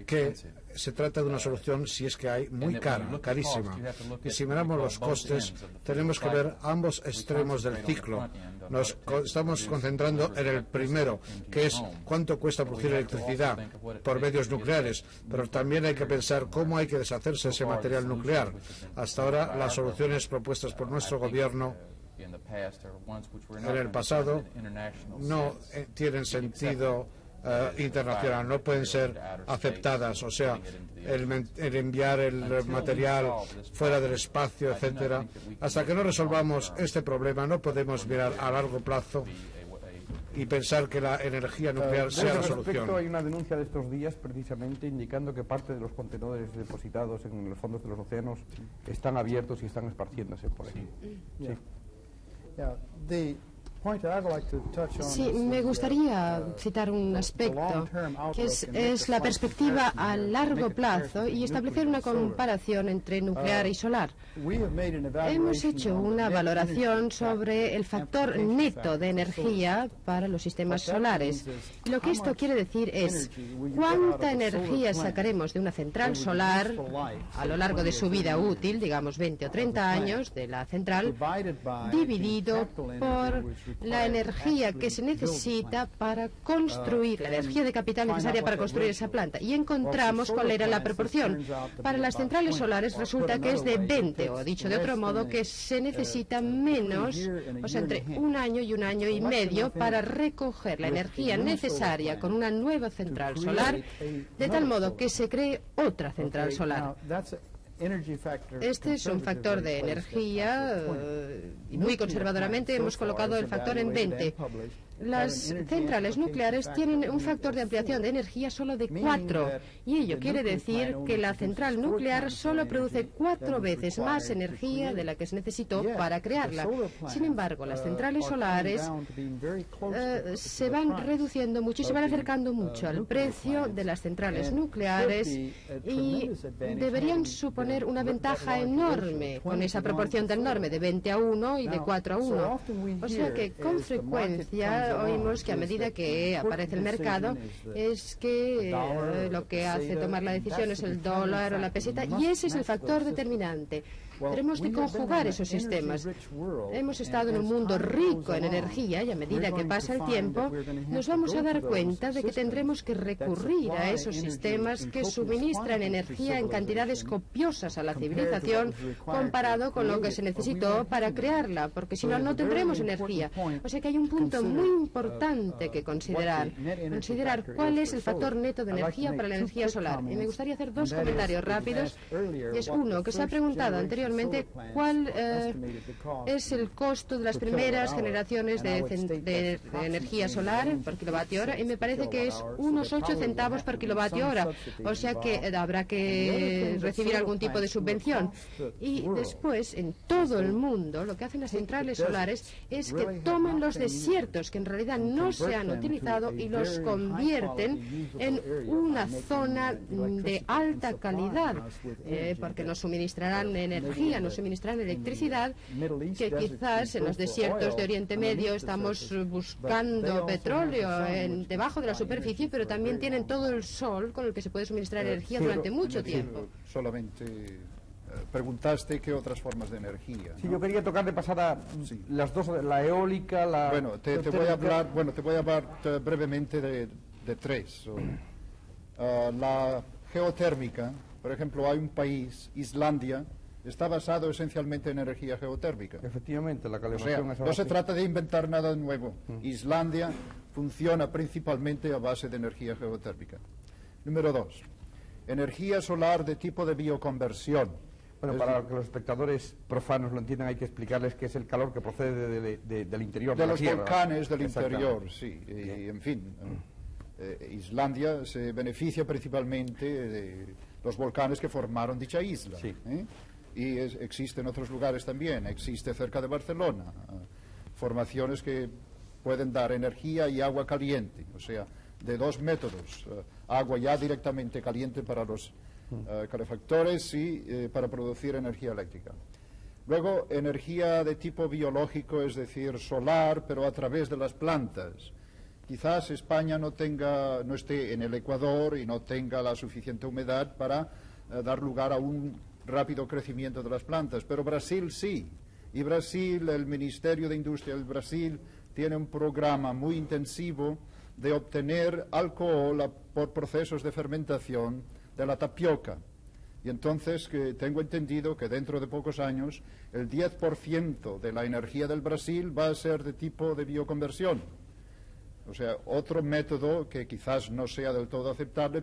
que se trata de una solución, si es que hay, muy cara, carísima. Y si miramos los costes, tenemos que ver ambos extremos del ciclo. Nos estamos concentrando en el primero, que es cuánto cuesta producir electricidad por medios nucleares, pero también hay que pensar cómo hay que deshacerse de ese material nuclear. Hasta ahora, las soluciones propuestas por nuestro gobierno en el pasado no tienen sentido internacional, no pueden ser aceptadas. O sea, el enviar el material fuera del espacio, etcétera. Hasta que no resolvamos este problema, no podemos mirar a largo plazo y pensar que la energía nuclear sea la solución. Hay una denuncia de estos días precisamente indicando que parte de los contenedores depositados en los fondos de los océanos están abiertos y están esparciéndose por ahí. Sí. Sí, me gustaría citar un aspecto, que es la perspectiva a largo plazo y establecer una comparación entre nuclear y solar. Hemos hecho una valoración sobre el factor neto de energía para los sistemas solares. Y lo que esto quiere decir es cuánta energía sacaremos de una central solar a lo largo de su vida útil, digamos 20 o 30 años de la central, dividido por la energía que se necesita para construir, la energía de capital necesaria para construir esa planta. Y encontramos cuál era la proporción. Para las centrales solares resulta que es de 20, o dicho de otro modo, que se necesita menos, o sea, entre un año y medio para recoger la energía necesaria con una nueva central solar, de tal modo que se cree otra central solar. Este es un factor de energía y muy conservadoramente hemos colocado el factor en 20. Las centrales nucleares tienen un factor de ampliación de energía solo de 4 y ello quiere decir que la central nuclear solo produce 4 veces más energía de la que se necesitó para crearla. Sin embargo, las centrales solares se van reduciendo mucho y se van acercando mucho al precio de las centrales nucleares y deberían suponer una ventaja enorme con esa proporción tan enorme de 20 a 1 y de 4 a 1. O sea que con frecuencia oímos que a medida que aparece el mercado es que lo que hace tomar la decisión es el dólar o la peseta y ese es el factor determinante. Tenemos que conjugar esos sistemas. Hemos estado en un mundo rico en energía y a medida que pasa el tiempo nos vamos a dar cuenta de que tendremos que recurrir a esos sistemas que suministran energía en cantidades copiosas a la civilización comparado con lo que se necesitó para crearla, porque si no, no tendremos energía. O sea que hay un punto muy importante que considerar cuál es el factor neto de energía para la energía solar. Y me gustaría hacer 2 comentarios rápidos. Y es uno, que se ha preguntado anteriormente cuál es el costo de las primeras generaciones de energía solar por kilovatio hora, y me parece que es unos 8 centavos por kilovatio hora, o sea que habrá que recibir algún tipo de subvención. Y después, en todo el mundo, lo que hacen las centrales solares es que toman los desiertos que en realidad no se han utilizado y los convierten en una zona de alta calidad, porque nos suministrarán energía, nos suministrarán electricidad, que quizás en los desiertos de Oriente Medio estamos buscando petróleo debajo de la superficie, pero también tienen todo el sol con el que se puede suministrar energía durante mucho tiempo. Solamente preguntaste qué otras formas de energía. Sí, yo quería tocar de pasada las dos, la eólica, la... Bueno, te voy a hablar brevemente de 3. La geotérmica, por ejemplo, hay un país, Islandia, está basado esencialmente en energía geotérmica. Efectivamente, la calefacción es no se trata de inventar nada nuevo. Islandia funciona principalmente a base de energía geotérmica. Número 2, energía solar de tipo de bioconversión. Bueno, para que los espectadores profanos lo entiendan, hay que explicarles que es el calor que procede del interior de la los Tierra. Volcanes del interior, sí. Y, en fin, Islandia se beneficia principalmente de los volcanes que formaron dicha isla. Sí. Y existe en otros lugares también, existe cerca de Barcelona, formaciones que pueden dar energía y agua caliente, o sea, de 2 métodos, agua ya directamente caliente para los calefactores y para producir energía eléctrica. Luego, energía de tipo biológico, es decir, solar, pero a través de las plantas. Quizás España no esté en el Ecuador y no tenga la suficiente humedad para dar lugar a un rápido crecimiento de las plantas, pero Brasil sí. Y Brasil, el Ministerio de Industria del Brasil, tiene un programa muy intensivo de obtener alcohol por procesos de fermentación de la tapioca. Y entonces tengo entendido que dentro de pocos años el 10% de la energía del Brasil va a ser de tipo de bioconversión. O sea, otro método que quizás no sea del todo aceptable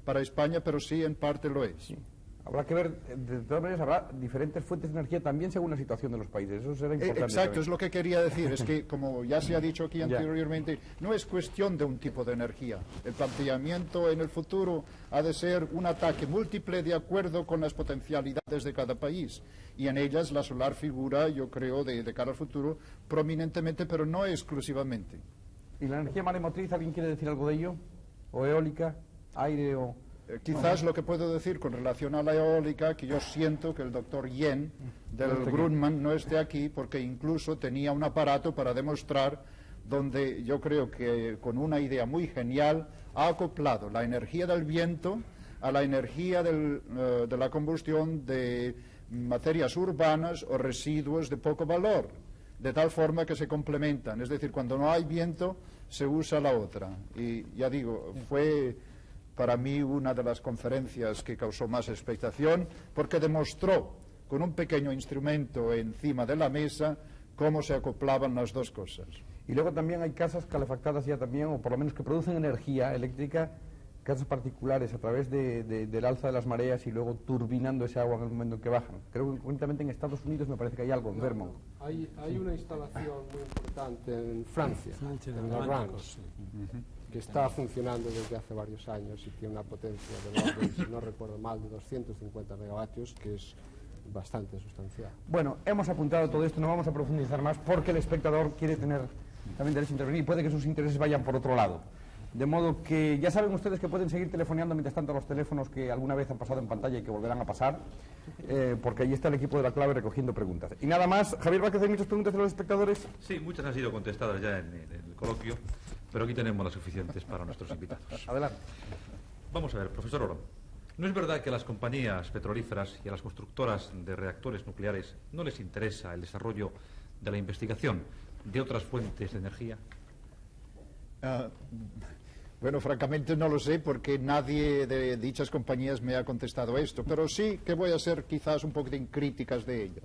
para España, pero sí en parte lo es. Sí. Habrá que ver, de todas maneras, habrá diferentes fuentes de energía también según la situación de los países. Eso será importante. Exacto, también. es lo que quería decir. Es que, como ya se ha dicho aquí anteriormente, no es cuestión de un tipo de energía. El planteamiento en el futuro ha de ser un ataque múltiple de acuerdo con las potencialidades de cada país. Y en ellas la solar figura, yo creo, de cara al futuro, prominentemente, pero no exclusivamente. ¿Y la energía maremotriz, alguien quiere decir algo de ello? ¿O eólica? ¿Aire o...? Quizás lo que puedo decir con relación a la eólica, que yo siento que el doctor Yen del Grumman no esté aquí, porque incluso tenía un aparato para demostrar donde yo creo que con una idea muy genial ha acoplado la energía del viento a la energía de la combustión de materias urbanas o residuos de poco valor, de tal forma que se complementan. Es decir, cuando no hay viento se usa la otra. Y ya digo, fue para mí una de las conferencias que causó más expectación, porque demostró con un pequeño instrumento encima de la mesa cómo se acoplaban las dos cosas. Y luego también hay casas calefactadas ya también, o por lo menos que producen energía eléctrica, casas particulares a través del alza de las mareas y luego turbinando ese agua en el momento en que bajan. Creo que concretamente en Estados Unidos me parece que hay algo, en Vermont. Hay una instalación muy importante en Francia, en Lorraine, que está funcionando desde hace varios años y tiene una potencia de orden, si no recuerdo mal, de 250 megavatios, que es bastante sustancial. Bueno, hemos apuntado todo esto, no vamos a profundizar más porque el espectador quiere tener también derecho a intervenir y puede que sus intereses vayan por otro lado. De modo que ya saben ustedes que pueden seguir telefoneando mientras tanto a los teléfonos que alguna vez han pasado en pantalla y que volverán a pasar, porque allí está el equipo de La Clave recogiendo preguntas. Y nada más, Javier Vázquez, ¿hay muchas preguntas de los espectadores? Sí, muchas han sido contestadas ya en el coloquio, pero aquí tenemos las suficientes para nuestros invitados. Adelante. Vamos a ver, profesor Oro. ¿No es verdad que a las compañías petrolíferas y a las constructoras de reactores nucleares no les interesa el desarrollo de la investigación de otras fuentes de energía? Bueno, francamente no lo sé porque nadie de dichas compañías me ha contestado esto, pero sí que voy a ser quizás un poquitín críticas de ello.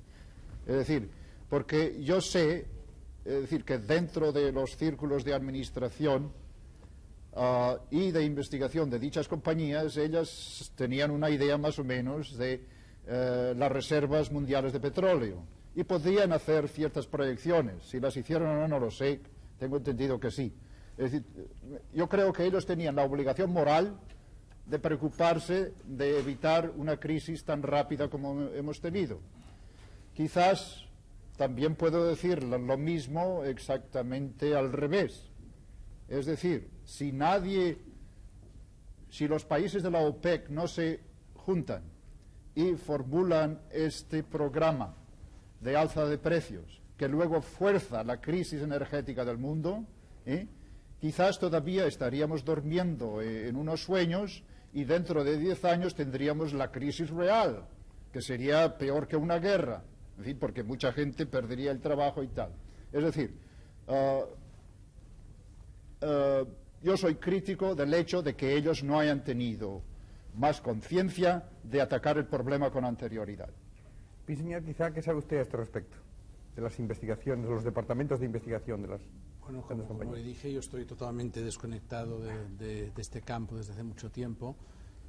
Es decir, porque yo sé, que dentro de los círculos de administración y de investigación de dichas compañías, ellas tenían una idea más o menos de las reservas mundiales de petróleo y podían hacer ciertas proyecciones. Si las hicieron o no, no lo sé, tengo entendido que sí. Es decir, yo creo que ellos tenían la obligación moral de preocuparse de evitar una crisis tan rápida como hemos tenido. Quizás también puedo decir lo mismo exactamente al revés. Es decir, si los países de la OPEC no se juntan y formulan este programa de alza de precios que luego fuerza la crisis energética del mundo, quizás todavía estaríamos durmiendo en unos sueños y dentro de 10 años tendríamos la crisis real, que sería peor que una guerra, en fin, porque mucha gente perdería el trabajo y tal. Es decir, yo soy crítico del hecho de que ellos no hayan tenido más conciencia de atacar el problema con anterioridad. Piseñor, quizá, ¿qué sabe usted a este respecto? De las investigaciones, de los departamentos de investigación de las... Bueno, como le dije, yo estoy totalmente desconectado de este campo desde hace mucho tiempo,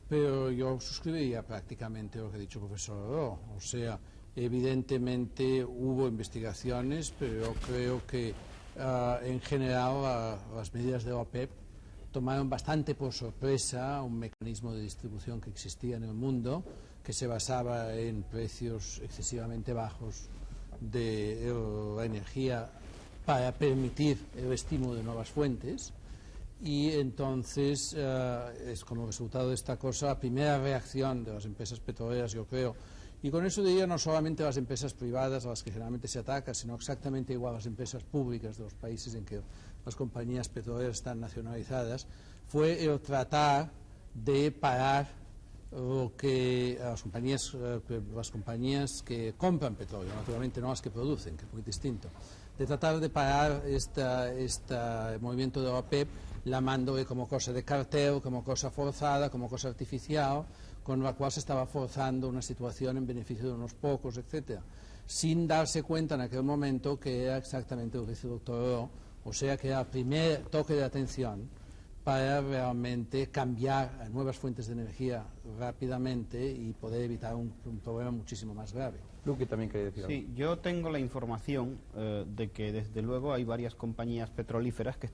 pero yo suscribiría prácticamente lo que ha dicho el profesor Oro. O sea, evidentemente hubo investigaciones, pero yo creo que en general las medidas de OPEP tomaron bastante por sorpresa un mecanismo de distribución que existía en el mundo, que se basaba en precios excesivamente bajos de la energía para permitir el estímulo de nuevas fuentes, y entonces es como resultado de esta cosa la primera reacción de las empresas petroleras, yo creo, y con eso diría no solamente las empresas privadas a las que generalmente se ataca, sino exactamente igual las empresas públicas de los países en que las compañías petroleras están nacionalizadas, fue el tratar de parar lo que las compañías que compran petróleo, naturalmente no las que producen, que es muy distinto, de tratar de parar este movimiento de la OPEP, llamándole como cosa de cartel, como cosa forzada, como cosa artificial, con la cual se estaba forzando una situación en beneficio de unos pocos, etcétera, sin darse cuenta en aquel momento que era exactamente lo que dice el doctor Oro, O sea que el primer toque de atención para realmente cambiar a nuevas fuentes de energía rápidamente y poder evitar un problema muchísimo más grave. Luque también quería decir algo. Sí, yo tengo la información de que desde luego hay varias compañías petrolíferas que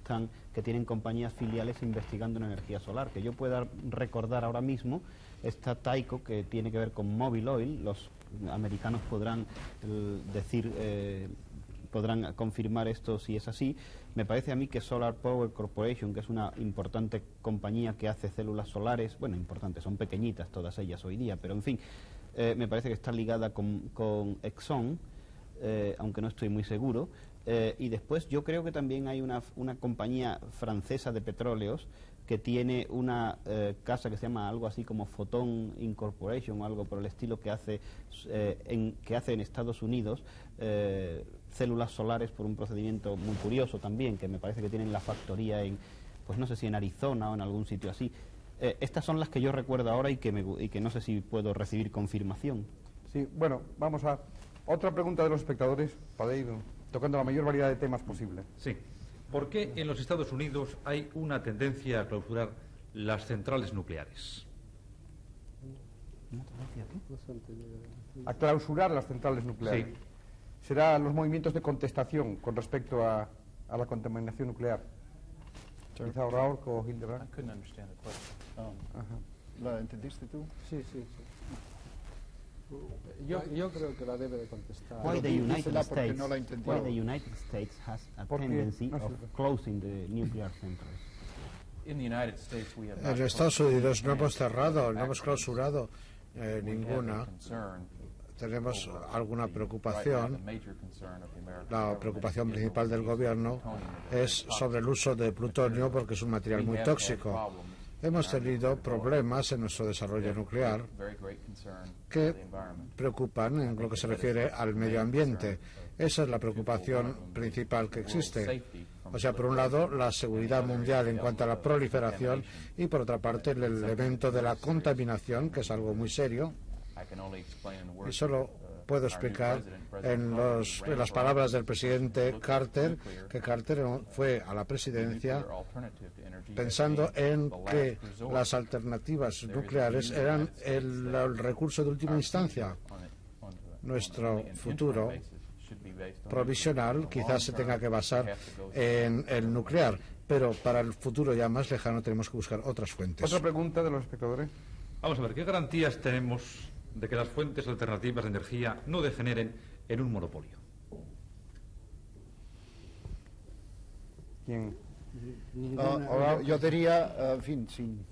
tienen compañías filiales investigando en energía solar. Que yo pueda recordar ahora mismo está Tyco, que tiene que ver con Mobil Oil. Los americanos podrán podrán confirmar esto si es así. Me parece a mí que Solar Power Corporation, que es una importante compañía que hace células solares, bueno, importantes, son pequeñitas todas ellas hoy día, pero en fin, me parece que está ligada con Exxon, aunque no estoy muy seguro. Y después yo creo que también hay una compañía francesa de petróleos que tiene una casa que se llama algo así como Photon Incorporation o algo por el estilo, que hace en Estados Unidos células solares por un procedimiento muy curioso también, que me parece que tienen la factoría pues no sé si en Arizona o en algún sitio así. Estas son las que yo recuerdo ahora y que no sé si puedo recibir confirmación. Sí, bueno, vamos a otra pregunta de los espectadores para ir tocando la mayor variedad de temas posible. Sí. ¿Por qué en los Estados Unidos hay una tendencia a clausurar las centrales nucleares? A clausurar las centrales nucleares. Sí. ¿Será los movimientos de contestación con respecto a la contaminación nuclear? Quizá O'Rourke o Hildebrand. I couldn't understand the question. ¿La entendiste tú? Sí. Yo creo que la debe de contestar. Why the United States has a tendency of closing the nuclear centers? En Estados Unidos no hemos cerrado, no hemos clausurado ninguna. Tenemos alguna preocupación. La preocupación principal del gobierno es sobre el uso de plutonio porque es un material muy tóxico. Hemos tenido problemas en nuestro desarrollo nuclear que preocupan en lo que se refiere al medio ambiente. Esa es la preocupación principal que existe. O sea, por un lado, la seguridad mundial en cuanto a la proliferación y, por otra parte, el elemento de la contaminación, que es algo muy serio. Y solo puedo explicar en las palabras del presidente Carter, que Carter fue a la presidencia pensando en que las alternativas nucleares eran el recurso de última instancia. Nuestro futuro provisional quizás se tenga que basar en el nuclear, pero para el futuro ya más lejano tenemos que buscar otras fuentes. Otra pregunta de los espectadores. Vamos a ver, ¿qué garantías tenemos de que las fuentes alternativas de energía no degeneren en un monopolio? ¿Quién? Yo diría, en fin, sin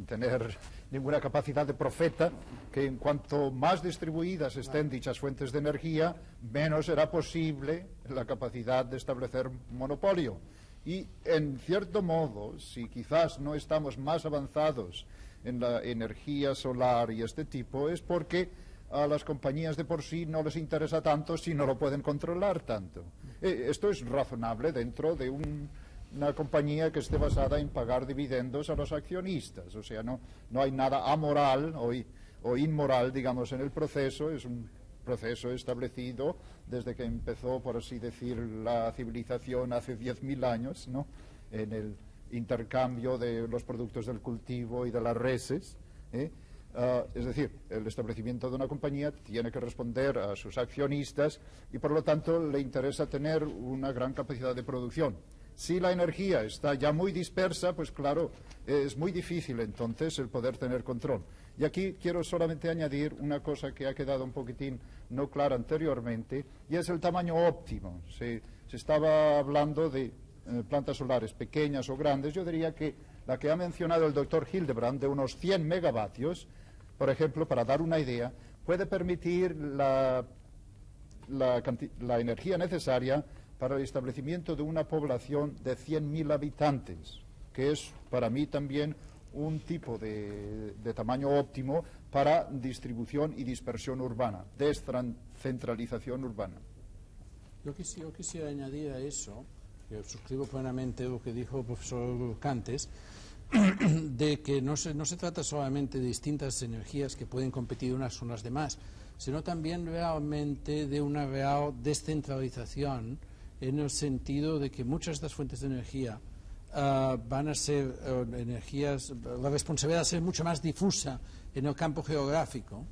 tener ninguna capacidad de profeta, que en cuanto más distribuidas estén dichas fuentes de energía, menos será posible la capacidad de establecer monopolio. Y, en cierto modo, si quizás no estamos más avanzados en la energía solar y este tipo, es porque a las compañías de por sí no les interesa tanto si no lo pueden controlar tanto. Esto es razonable dentro de una compañía que esté basada en pagar dividendos a los accionistas. O sea, no hay nada amoral o inmoral, digamos, en el proceso. Es un proceso establecido desde que empezó, por así decir, la civilización hace 10.000 años, ¿no? En el intercambio de los productos del cultivo y de las reses. Es decir, el establecimiento de una compañía tiene que responder a sus accionistas y, por lo tanto, le interesa tener una gran capacidad de producción. Si la energía está ya muy dispersa, pues claro, es muy difícil entonces el poder tener control. Y aquí quiero solamente añadir una cosa que ha quedado un poquitín no clara anteriormente, y es el tamaño óptimo. Se estaba hablando de plantas solares pequeñas o grandes. Yo diría que la que ha mencionado el doctor Hildebrand, de unos 100 megavatios, por ejemplo, para dar una idea, puede permitir la energía necesaria para el establecimiento de una población de 100.000 habitantes, que es para mí también un tipo de tamaño óptimo para distribución y dispersión urbana, descentralización urbana. Yo quisiera añadir a eso, que suscribo plenamente lo que dijo el profesor Cantes, de que no se trata solamente de distintas energías que pueden competir unas con las demás, sino también realmente de una real descentralización en el sentido de que muchas de estas fuentes de energía van a ser energías, la responsabilidad va a ser mucho más difusa en el campo geográfico.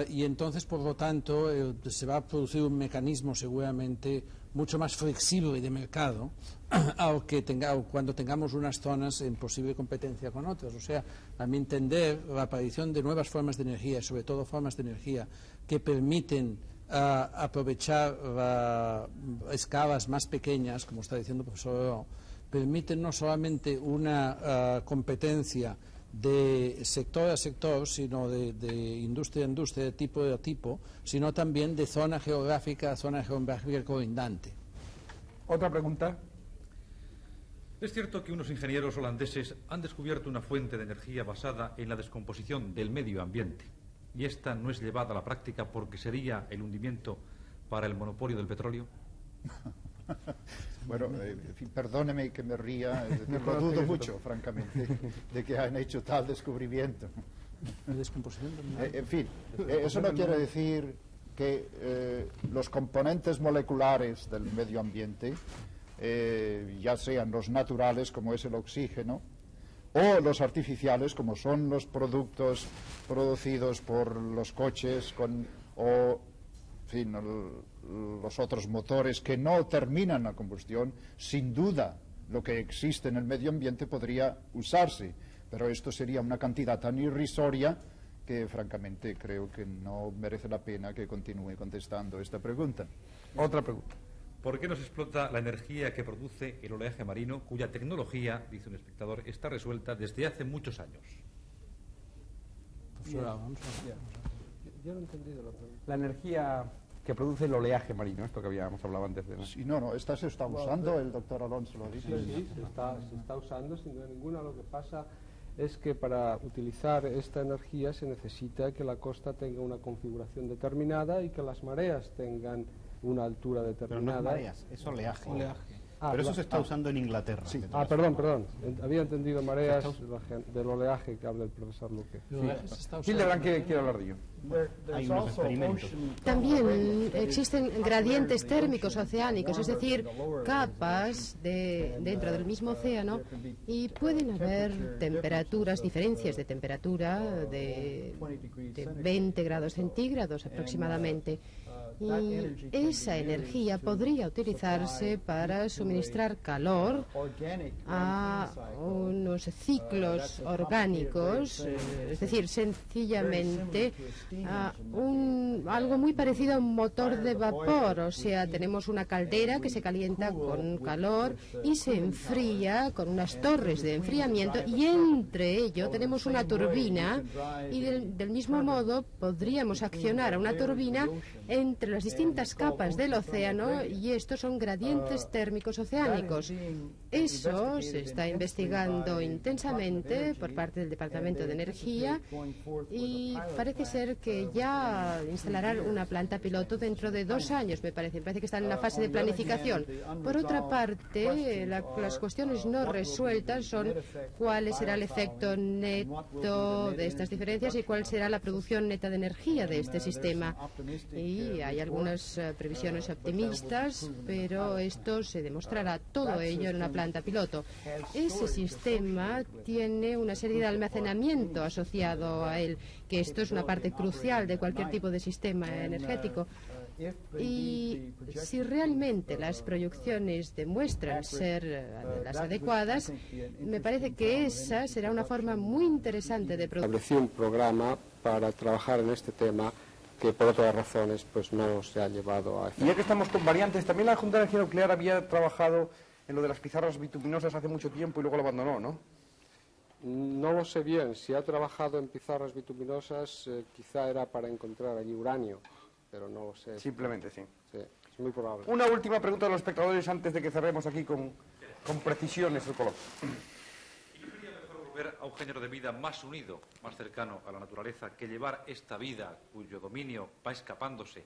Y entonces, por lo tanto, se va a producir un mecanismo seguramente mucho más flexible de mercado cuando tengamos unas zonas en posible competencia con otras. O sea, a mi entender, la aparición de nuevas formas de energía, sobre todo formas de energía que permiten aprovechar escalas más pequeñas, como está diciendo el profesor Oro, permiten no solamente una competencia de sector a sector, sino de industria a industria, de tipo a tipo, sino también de zona geográfica a zona geográfica colindante. Otra pregunta. Es cierto que unos ingenieros holandeses han descubierto una fuente de energía basada en la descomposición del medio ambiente, y esta no es llevada a la práctica porque sería el hundimiento para el monopolio del petróleo. Bueno, en fin, perdóneme que me ría, es decir, lo dudo mucho, francamente, de que hayan hecho tal descubrimiento. En fin, eso no quiere decir que los componentes moleculares del medio ambiente, ya sean los naturales, como es el oxígeno, o los artificiales, como son los productos producidos por los coches, o en fin, los otros motores que no terminan la combustión, sin duda lo que existe en el medio ambiente podría usarse, pero esto sería una cantidad tan irrisoria que francamente creo que no merece la pena que continúe contestando esta pregunta. Otra pregunta. ¿Por qué no se explota la energía que produce el oleaje marino, cuya tecnología, dice un espectador, está resuelta desde hace muchos años? Yo no he entendido la pregunta. La energía que produce el oleaje marino, esto que habíamos hablado antes de... Sí, no, esta se está usando, el doctor Alonso lo dice. Sí, se está usando sin duda ninguna. Lo que pasa es que para utilizar esta energía se necesita que la costa tenga una configuración determinada y que las mareas tengan una altura determinada. Pero no es mareas, es oleaje. Ah, pero eso se está usando en Inglaterra. Sí. Perdón. Había entendido mareas del oleaje que habla el profesor Luque. Hildebrand quiere hablar de ello. Hay unos experimentos. También existen gradientes térmicos oceánicos, es decir, capas dentro del mismo océano, y pueden haber temperaturas, diferencias de temperatura de 20 grados centígrados aproximadamente. Y esa energía podría utilizarse para suministrar calor a unos ciclos orgánicos, es decir, sencillamente a algo muy parecido a un motor de vapor. O sea, tenemos una caldera que se calienta con calor y se enfría con unas torres de enfriamiento, y entre ello tenemos una turbina, y del mismo modo podríamos accionar a una turbina entre las distintas capas del océano, y estos son gradientes térmicos oceánicos. Eso se está investigando intensamente por parte del Departamento de Energía, y parece ser que ya instalarán una planta piloto dentro de 2 años, me parece que están en la fase de planificación. Por otra parte, las cuestiones no resueltas son cuál será el efecto neto de estas diferencias y cuál será la producción neta de energía de este sistema. Y hay algunas previsiones optimistas, pero esto se demostrará todo ello en una planta piloto. Ese sistema tiene una serie de almacenamiento asociado a él, que esto es una parte crucial de cualquier tipo de sistema energético. Y si realmente las proyecciones demuestran ser las adecuadas, me parece que esa será una forma muy interesante de producir. Establecí un programa para trabajar en este tema que por otras razones pues no se ha llevado a efecto. Y ya que estamos con variantes, también la Junta de Energía Nuclear había trabajado en lo de las pizarras bituminosas hace mucho tiempo y luego lo abandonó, ¿no? No lo sé bien. Si ha trabajado en pizarras bituminosas, quizá era para encontrar allí uranio, pero no lo sé. Simplemente sí. Sí, es muy probable. Una última pregunta de los espectadores antes de que cerremos aquí con precisiones el coloquio. Volver a un género de vida más unido, más cercano a la naturaleza, que llevar esta vida cuyo dominio va escapándose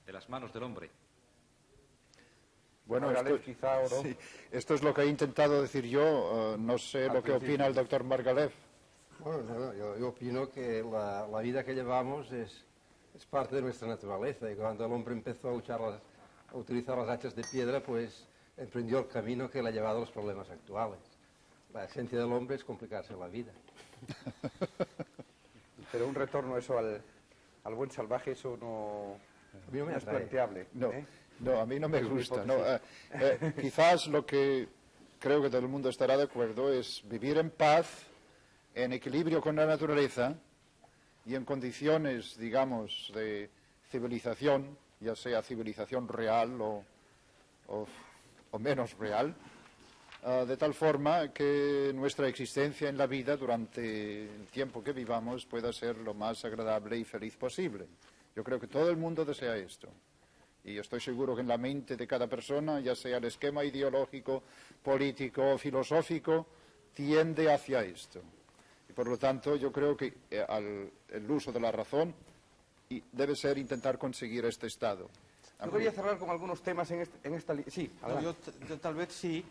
de las manos del hombre. Bueno, esto es lo que he intentado decir yo. No sé lo que opina el doctor Margalef. Bueno, yo opino que la vida que llevamos es parte de nuestra naturaleza, y cuando el hombre empezó a usar a utilizar las hachas de piedra, pues emprendió el camino que le ha llevado a los problemas actuales. La esencia del hombre es complicarse la vida. Pero un retorno eso al buen salvaje, eso no, a mí no me es planteable. No, a mí no me gusta. No, quizás lo que creo que todo el mundo estará de acuerdo es vivir en paz, en equilibrio con la naturaleza y en condiciones, digamos, de civilización, ya sea civilización real o menos real, de tal forma que nuestra existencia en la vida durante el tiempo que vivamos pueda ser lo más agradable y feliz posible. Yo creo que todo el mundo desea esto. Y estoy seguro que en la mente de cada persona, ya sea el esquema ideológico, político o filosófico, tiende hacia esto. Y por lo tanto, yo creo que el uso de la razón debe ser intentar conseguir este estado. Yo quería cerrar con algunos temas en esta línea. Sí, yo tal vez sí.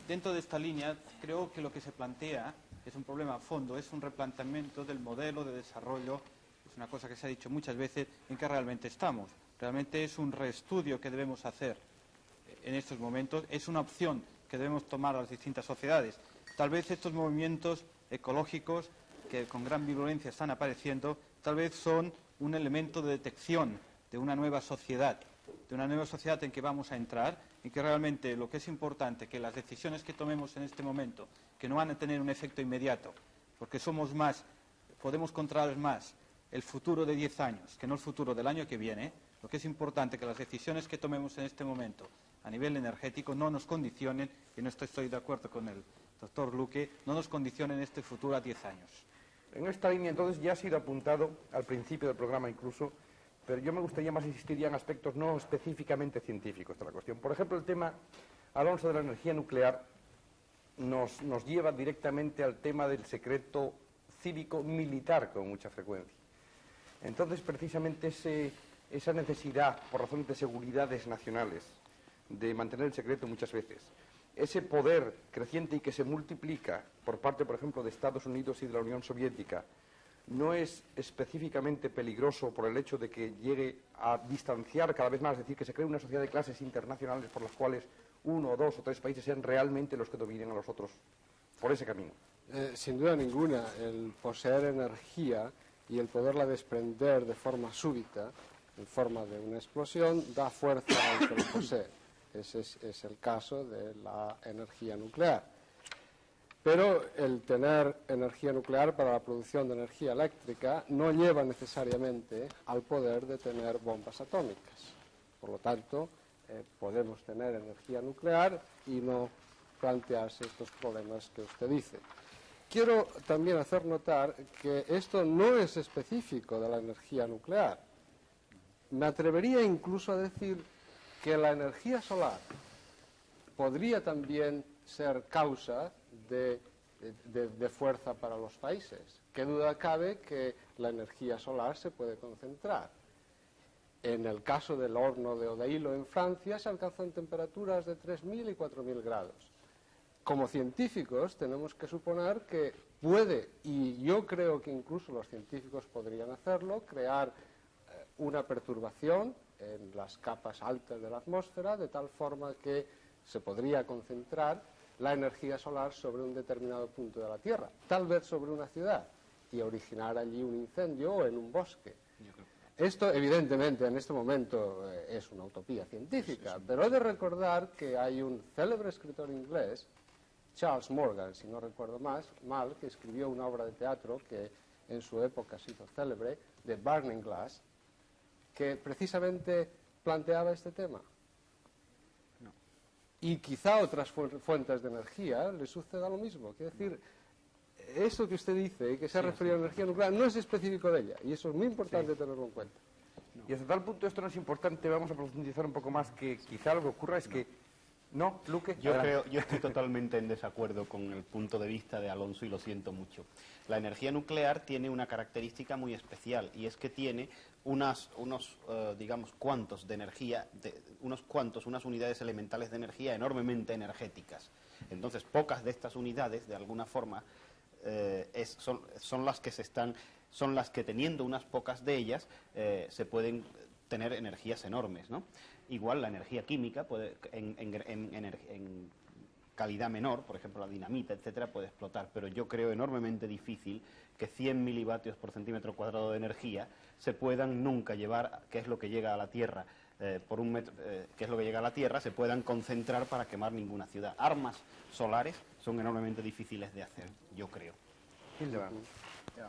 Dentro de esta línea, creo que lo que se plantea es un problema a fondo, es un replanteamiento del modelo de desarrollo, es una cosa que se ha dicho muchas veces, en que realmente estamos. Realmente es un reestudio que debemos hacer en estos momentos, es una opción que debemos tomar a las distintas sociedades. Tal vez estos movimientos ecológicos que con gran virulencia están apareciendo, tal vez son un elemento de detección de una nueva sociedad en que vamos a entrar y que realmente lo que es importante, que las decisiones que tomemos en este momento, que no van a tener un efecto inmediato, porque somos más, podemos controlar más el futuro de 10 años que no el futuro del año que viene, lo que es importante que las decisiones que tomemos en este momento a nivel energético no nos condicionen, y en esto estoy de acuerdo con el doctor Luque, no nos condicionen este futuro a 10 años. En esta línea, entonces, ya ha sido apuntado al principio del programa incluso, pero yo me gustaría más insistir ya en aspectos no específicamente científicos de la cuestión. Por ejemplo, el tema, Alonso, de la energía nuclear nos lleva directamente al tema del secreto cívico-militar con mucha frecuencia. Entonces, precisamente esa necesidad, por razones de seguridades nacionales, de mantener el secreto muchas veces, ese poder creciente y que se multiplica por parte, por ejemplo, de Estados Unidos y de la Unión Soviética, no es específicamente peligroso por el hecho de que llegue a distanciar cada vez más, es decir, que se cree una sociedad de clases internacionales por las cuales 1 o 2 o 3 países sean realmente los que dominen a los otros por ese camino. Sin duda ninguna, el poseer energía y el poderla desprender de forma súbita, en forma de una explosión, da fuerza al que lo posee. Ese es el caso de la energía nuclear. Pero el tener energía nuclear para la producción de energía eléctrica no lleva necesariamente al poder de tener bombas atómicas. Por lo tanto, podemos tener energía nuclear y no plantearse estos problemas que usted dice. Quiero también hacer notar que esto no es específico de la energía nuclear. Me atrevería incluso a decir que la energía solar podría también ser causa de fuerza para los países. ¿Qué duda cabe que la energía solar se puede concentrar? En el caso del horno de Odeilo en Francia se alcanzan temperaturas de 3.000 y 4.000 grados. Como científicos tenemos que suponer que puede, y yo creo que incluso los científicos podrían hacerlo, crear una perturbación en las capas altas de la atmósfera, de tal forma que se podría concentrar la energía solar sobre un determinado punto de la Tierra, tal vez sobre una ciudad, y originar allí un incendio o en un bosque. Esto, evidentemente, en este momento es una utopía científica, pero he de recordar que hay un célebre escritor inglés, Charles Morgan, si no recuerdo mal, que escribió una obra de teatro que en su época se hizo célebre, The Burning Glass, que precisamente planteaba este tema. Y quizá otras fuentes de energía les suceda lo mismo. Quiere decir, eso que usted dice, que se ha referido a la energía nuclear, no es específico de ella, y eso es muy importante tenerlo en cuenta. Y hasta tal punto esto no es importante, vamos a profundizar un poco más, que quizá lo que ocurra es que... ¿No, Luque? Yo estoy totalmente en desacuerdo con el punto de vista de Alonso y lo siento mucho. La energía nuclear tiene una característica muy especial y es que tiene unas unidades elementales de energía enormemente energéticas. Entonces, pocas de estas unidades, de alguna forma, son las que teniendo unas pocas de ellas se pueden tener energías enormes, ¿no? Igual la energía química puede, en calidad menor, por ejemplo la dinamita, etcétera, puede explotar, pero yo creo enormemente difícil que 100 milivatios por centímetro cuadrado de energía se puedan nunca llevar, que es lo que llega a la Tierra, por un metro, que es lo que llega a la Tierra, se puedan concentrar para quemar ninguna ciudad. Armas solares son enormemente difíciles de hacer, yo creo.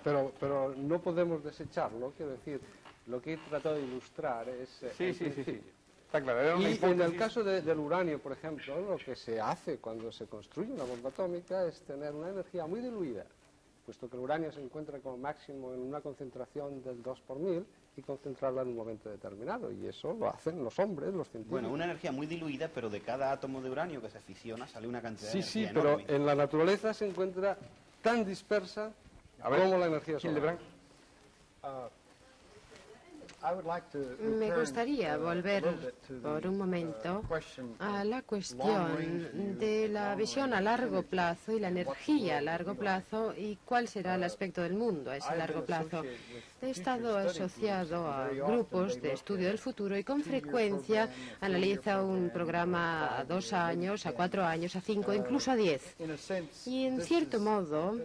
Pero no podemos desecharlo, quiero decir, lo que he tratado de ilustrar es Sí. Está claro, era una y hipótesis. en el caso del uranio, por ejemplo, lo que se hace cuando se construye una bomba atómica es tener una energía muy diluida, puesto que el uranio se encuentra como máximo en una concentración del 2 por 1000 y concentrarla en un momento determinado, y eso lo hacen los hombres, los científicos. Bueno, una energía muy diluida, pero de cada átomo de uranio que se fisiona sale una cantidad de energía pero enorme. en la naturaleza se encuentra tan dispersa como la energía solar. Me gustaría volver por un momento a la cuestión de la visión a largo plazo y la energía a largo plazo y cuál será el aspecto del mundo a ese largo plazo. He estado asociado a grupos de estudio del futuro y con frecuencia analiza un programa a 2 años, a 4 años, a 5, incluso a 10. Y en cierto modo,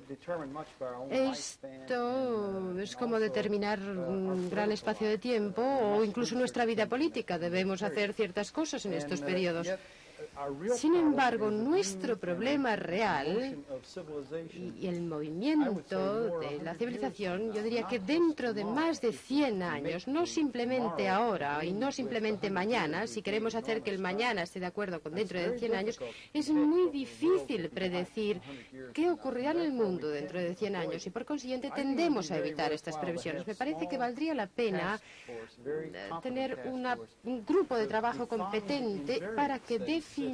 esto es como determinar un gran espacio de tiempo o incluso nuestra vida política. Debemos hacer ciertas cosas en estos periodos. Sin embargo, nuestro problema real y el movimiento de la civilización, yo diría que dentro de más de 100 años, no simplemente ahora y no simplemente mañana, si queremos hacer que el mañana esté de acuerdo con dentro de 100 años, es muy difícil predecir qué ocurrirá en el mundo dentro de 100 años y por consiguiente tendemos a evitar estas previsiones. Me parece que valdría la pena tener un grupo de trabajo competente para que definiera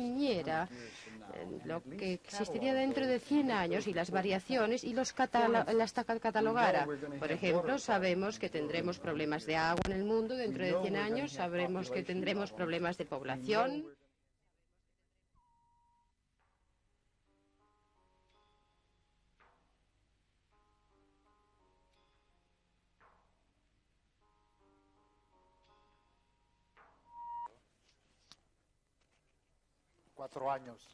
lo que existiría dentro de 100 años y las variaciones y las catalogara. Por ejemplo, sabemos que tendremos problemas de agua en el mundo dentro de 100 años, sabremos que tendremos problemas de población. Cuatro años.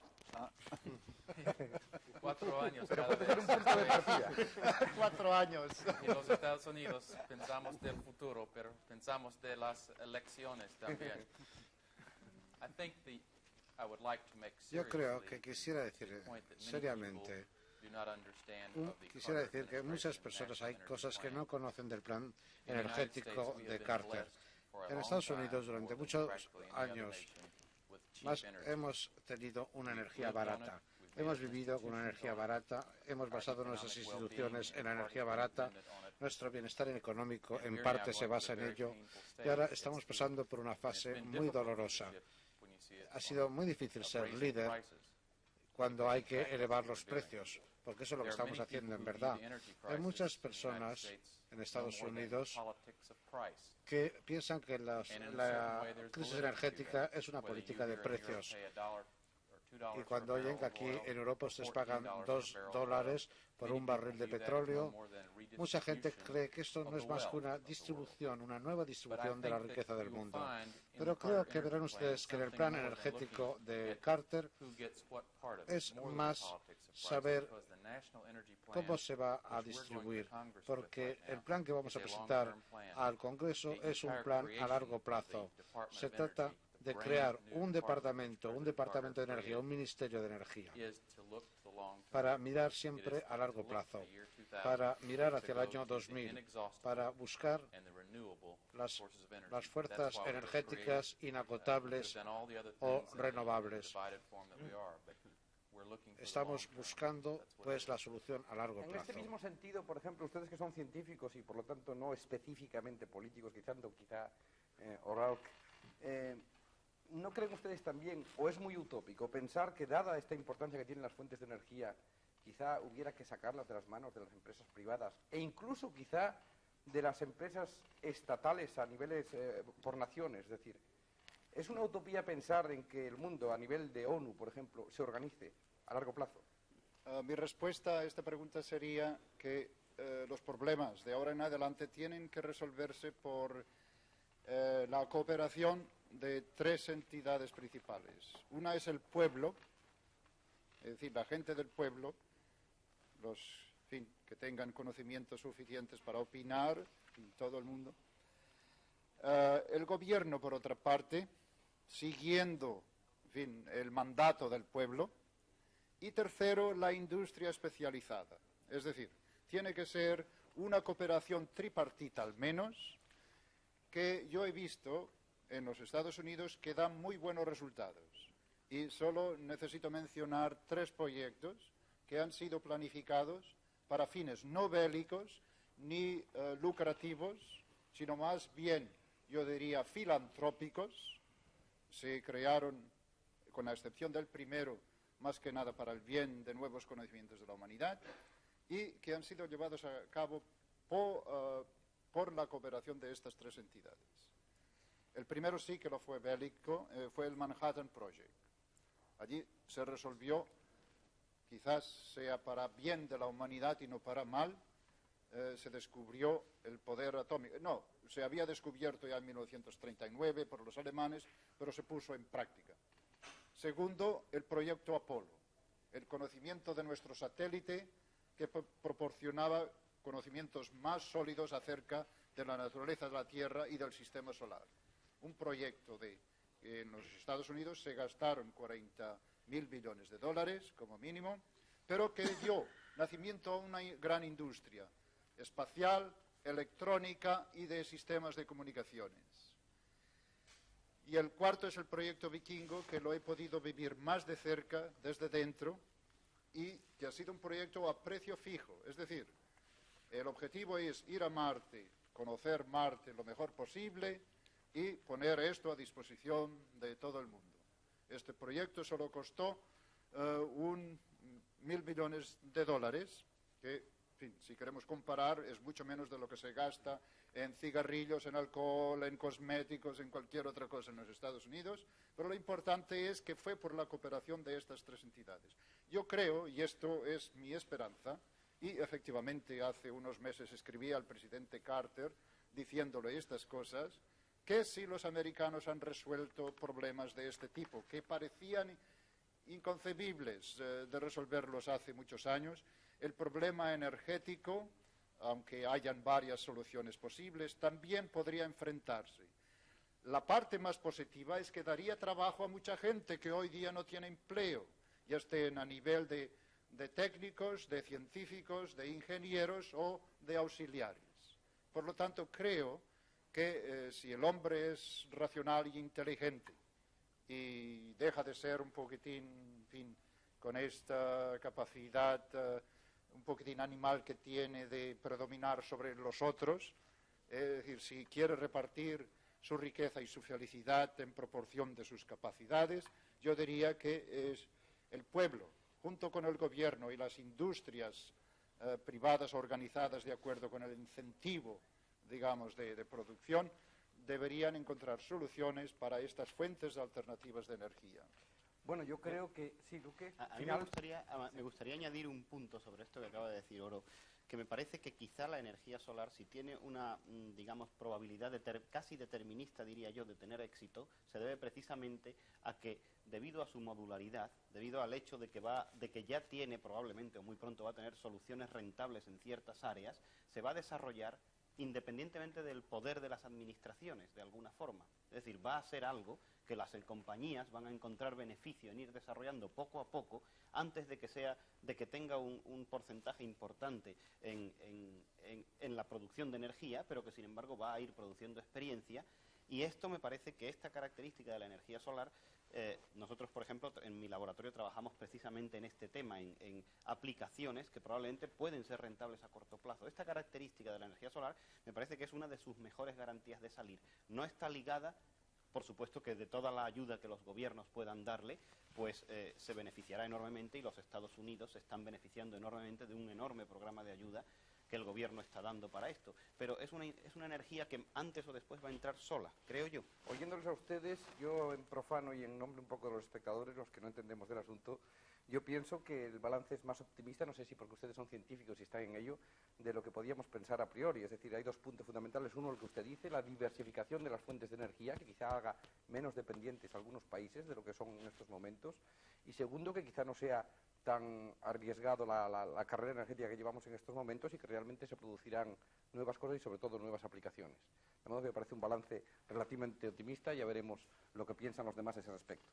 4 años. Pero cada puede ser un vez. punto de partida. 4 años. En los Estados Unidos pensamos del futuro, pero pensamos de las elecciones también. Yo creo que quisiera decir seriamente, quisiera decir que muchas personas hay cosas que no conocen del plan energético de Carter. En Estados Unidos durante muchos años hemos tenido una energía barata. Hemos vivido con una energía barata, hemos basado nuestras instituciones en la energía barata, nuestro bienestar económico en parte se basa en ello y ahora estamos pasando por una fase muy dolorosa. Ha sido muy difícil ser líder cuando hay que elevar los precios, porque eso es lo que estamos haciendo en verdad. Hay muchas personas en Estados Unidos que piensan que la crisis energética es una política de precios. Y cuando oyen que aquí en Europa ustedes pagan $2 por un barril de petróleo, mucha gente cree que esto no es más que una distribución, una nueva distribución de la riqueza del mundo. Pero creo que verán ustedes que en el plan energético de Carter es más saber cómo se va a distribuir, porque el plan que vamos a presentar al Congreso es un plan a largo plazo. Se trata de crear un departamento de energía, un ministerio de energía, para mirar siempre a largo plazo, para mirar hacia el año 2000, para buscar las fuerzas energéticas inagotables o renovables. Estamos buscando, pues, la solución a largo plazo. En este mismo sentido, por ejemplo, ustedes que son científicos y, por lo tanto, no específicamente políticos, quizá O'Rourke, ¿no creen ustedes también, o es muy utópico, pensar que, dada esta importancia que tienen las fuentes de energía, quizá hubiera que sacarlas de las manos de las empresas privadas e incluso quizá de las empresas estatales a niveles por naciones? Es decir, ¿es una utopía pensar en que el mundo a nivel de ONU, por ejemplo, se organice a largo plazo? Mi respuesta a esta pregunta sería que los problemas de ahora en adelante tienen que resolverse por la cooperación de tres entidades principales. Una es el pueblo, es decir, la gente del pueblo, los que tengan conocimientos suficientes para opinar, todo el mundo. El gobierno, por otra parte, siguiendo el mandato del pueblo. Y tercero, la industria especializada. Es decir, tiene que ser una cooperación tripartita al menos, que yo he visto en los Estados Unidos que da muy buenos resultados. Y solo necesito mencionar 3 proyectos que han sido planificados para fines no bélicos ni lucrativos, sino más bien, yo diría, filantrópicos. Se crearon, con la excepción del primero, más que nada para el bien de nuevos conocimientos de la humanidad, y que han sido llevados a cabo por la cooperación de estas 3 entidades. El primero sí que lo fue bélico, fue el Manhattan Project. Allí se resolvió, quizás sea para bien de la humanidad y no para mal, se descubrió el poder atómico. No, se había descubierto ya en 1939 por los alemanes, pero se puso en práctica. Segundo, el proyecto Apolo, el conocimiento de nuestro satélite que proporcionaba conocimientos más sólidos acerca de la naturaleza de la Tierra y del sistema solar. Un proyecto que en los Estados Unidos se gastaron 40.000 millones de dólares como mínimo, pero que dio nacimiento a una gran industria espacial, electrónica y de sistemas de comunicaciones. Y el cuarto es el proyecto Vikingo, que lo he podido vivir más de cerca, desde dentro, y que ha sido un proyecto a precio fijo. Es decir, el objetivo es ir a Marte, conocer Marte lo mejor posible y poner esto a disposición de todo el mundo. Este proyecto solo costó 1.000 millones de dólares, que, en fin, si queremos comparar, es mucho menos de lo que se gasta en cigarrillos, en alcohol, en cosméticos, en cualquier otra cosa en los Estados Unidos, pero lo importante es que fue por la cooperación de estas 3 entidades. Yo creo, y esto es mi esperanza, y efectivamente hace unos meses escribí al presidente Carter diciéndole estas cosas, que si los americanos han resuelto problemas de este tipo, que parecían inconcebibles de resolverlos hace muchos años, el problema energético, aunque hayan varias soluciones posibles, también podría enfrentarse. La parte más positiva es que daría trabajo a mucha gente que hoy día no tiene empleo, ya estén a nivel de técnicos, de científicos, de ingenieros o de auxiliares. Por lo tanto, creo que si el hombre es racional y inteligente y deja de ser un poquitín, en fin, con esta capacidad un poquitín animal que tiene de predominar sobre los otros, es decir, si quiere repartir su riqueza y su felicidad en proporción de sus capacidades, yo diría que es el pueblo, junto con el gobierno y las industrias privadas organizadas de acuerdo con el incentivo, digamos, de producción, deberían encontrar soluciones para estas fuentes alternativas de energía. Bueno, yo creo que sí, Luque. A mí me gustaría añadir un punto sobre esto que acaba de decir Oro, que me parece que quizá la energía solar, si tiene una, digamos, probabilidad casi determinista, diría yo, de tener éxito, se debe precisamente a que, debido a su modularidad, debido al hecho de que ya tiene probablemente o muy pronto va a tener soluciones rentables en ciertas áreas, se va a desarrollar independientemente del poder de las administraciones, de alguna forma. Es decir, va a ser algo que las compañías van a encontrar beneficio en ir desarrollando poco a poco, antes de que tenga un porcentaje importante en la producción de energía, pero que sin embargo va a ir produciendo experiencia. Y esto me parece que esta característica de la energía solar, nosotros, por ejemplo, en mi laboratorio trabajamos precisamente en este tema, en aplicaciones que probablemente pueden ser rentables a corto plazo. Esta característica de la energía solar me parece que es una de sus mejores garantías de salir. No está ligada, por supuesto, que de toda la ayuda que los gobiernos puedan darle, pues se beneficiará enormemente, y los Estados Unidos se están beneficiando enormemente de un enorme programa de ayuda que el gobierno está dando para esto. Pero es una energía que antes o después va a entrar sola, creo yo. Oyéndoles a ustedes, yo en profano y en nombre un poco de los espectadores, los que no entendemos del asunto, yo pienso que el balance es más optimista, no sé si porque ustedes son científicos y están en ello, de lo que podíamos pensar a priori. Es decir, hay dos puntos fundamentales. Uno, el que usted dice, la diversificación de las fuentes de energía, que quizá haga menos dependientes a algunos países de lo que son en estos momentos. Y segundo, que quizá no sea tan arriesgado la carrera energética que llevamos en estos momentos y que realmente se producirán nuevas cosas y sobre todo nuevas aplicaciones. De modo que me parece un balance relativamente optimista, ya veremos lo que piensan los demás a ese respecto.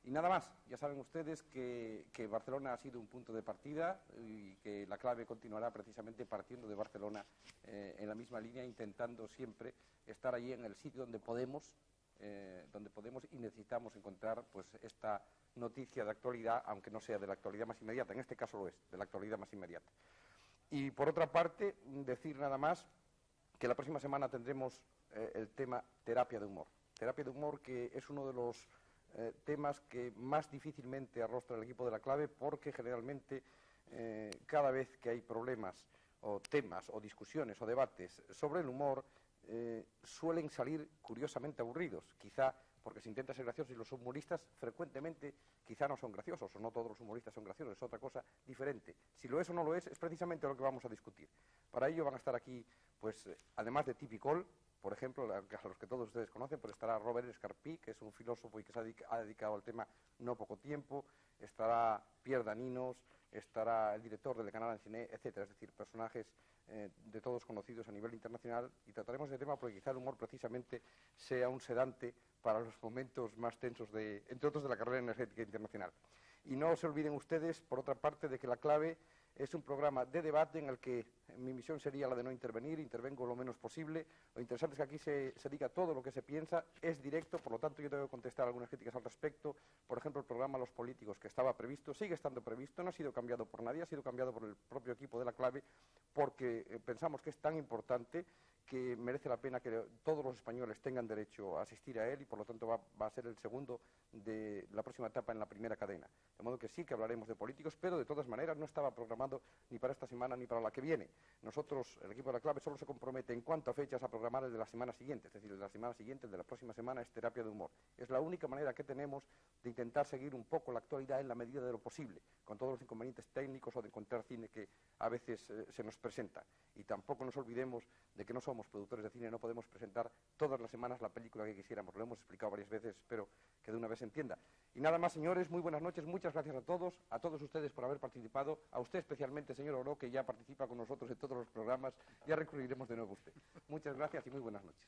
Y nada más, ya saben ustedes que Barcelona ha sido un punto de partida y que la clave continuará precisamente partiendo de Barcelona en la misma línea, intentando siempre estar allí en el sitio donde podemos y necesitamos encontrar pues esta noticia de actualidad, aunque no sea de la actualidad más inmediata, en este caso lo es, de la actualidad más inmediata. Y por otra parte, decir nada más que la próxima semana tendremos el tema terapia de humor. Terapia de humor, que es uno de los temas que más difícilmente arrostra el equipo de la clave, porque generalmente cada vez que hay problemas o temas o discusiones o debates sobre el humor suelen salir curiosamente aburridos, quizá porque se intenta ser gracioso y los humoristas frecuentemente quizá no son graciosos, o no todos los humoristas son graciosos, es otra cosa diferente. Si lo es o no lo es precisamente lo que vamos a discutir. Para ello van a estar aquí, pues además de Tipicol, por ejemplo, a los que todos ustedes conocen, pues estará Robert Escarpí, que es un filósofo y que se ha dedicado al tema no poco tiempo, estará Pierre Daninos, estará el director del canal de cine, etcétera, es decir, personajes de todos conocidos a nivel internacional, y trataremos ese tema porque quizá el humor precisamente sea un sedante para los momentos más tensos, entre otros, de la carrera energética internacional. Y no se olviden ustedes, por otra parte, de que la clave es un programa de debate en el que mi misión sería la de no intervenir, intervengo lo menos posible. Lo interesante es que aquí se diga todo lo que se piensa, es directo, por lo tanto yo tengo que contestar algunas críticas al respecto. Por ejemplo, el programa Los Políticos, que estaba previsto, sigue estando previsto, no ha sido cambiado por nadie, ha sido cambiado por el propio equipo de la clave, porque pensamos que es tan importante que merece la pena que todos los españoles tengan derecho a asistir a él y por lo tanto va a ser el segundo de la próxima etapa en la primera cadena. De modo que sí que hablaremos de políticos, pero de todas maneras no estaba programado ni para esta semana ni para la que viene. Nosotros, el equipo de la clave, solo se compromete en cuanto a fechas a programar el de la semana siguiente, es decir, el de la semana siguiente, el de la próxima semana, es terapia de humor. Es la única manera que tenemos de intentar seguir un poco la actualidad en la medida de lo posible, con todos los inconvenientes técnicos o de encontrar cine que a veces se nos presenta. Y tampoco nos olvidemos de que no somos productores de cine, no podemos presentar todas las semanas la película que quisiéramos. Lo hemos explicado varias veces, espero que de una vez se entienda. Y nada más, señores, muy buenas noches, muchas gracias a todos ustedes por haber participado, a usted especialmente, señor Oró, que ya participa con nosotros en todos los programas, ya recurriremos de nuevo a usted. Muchas gracias y muy buenas noches.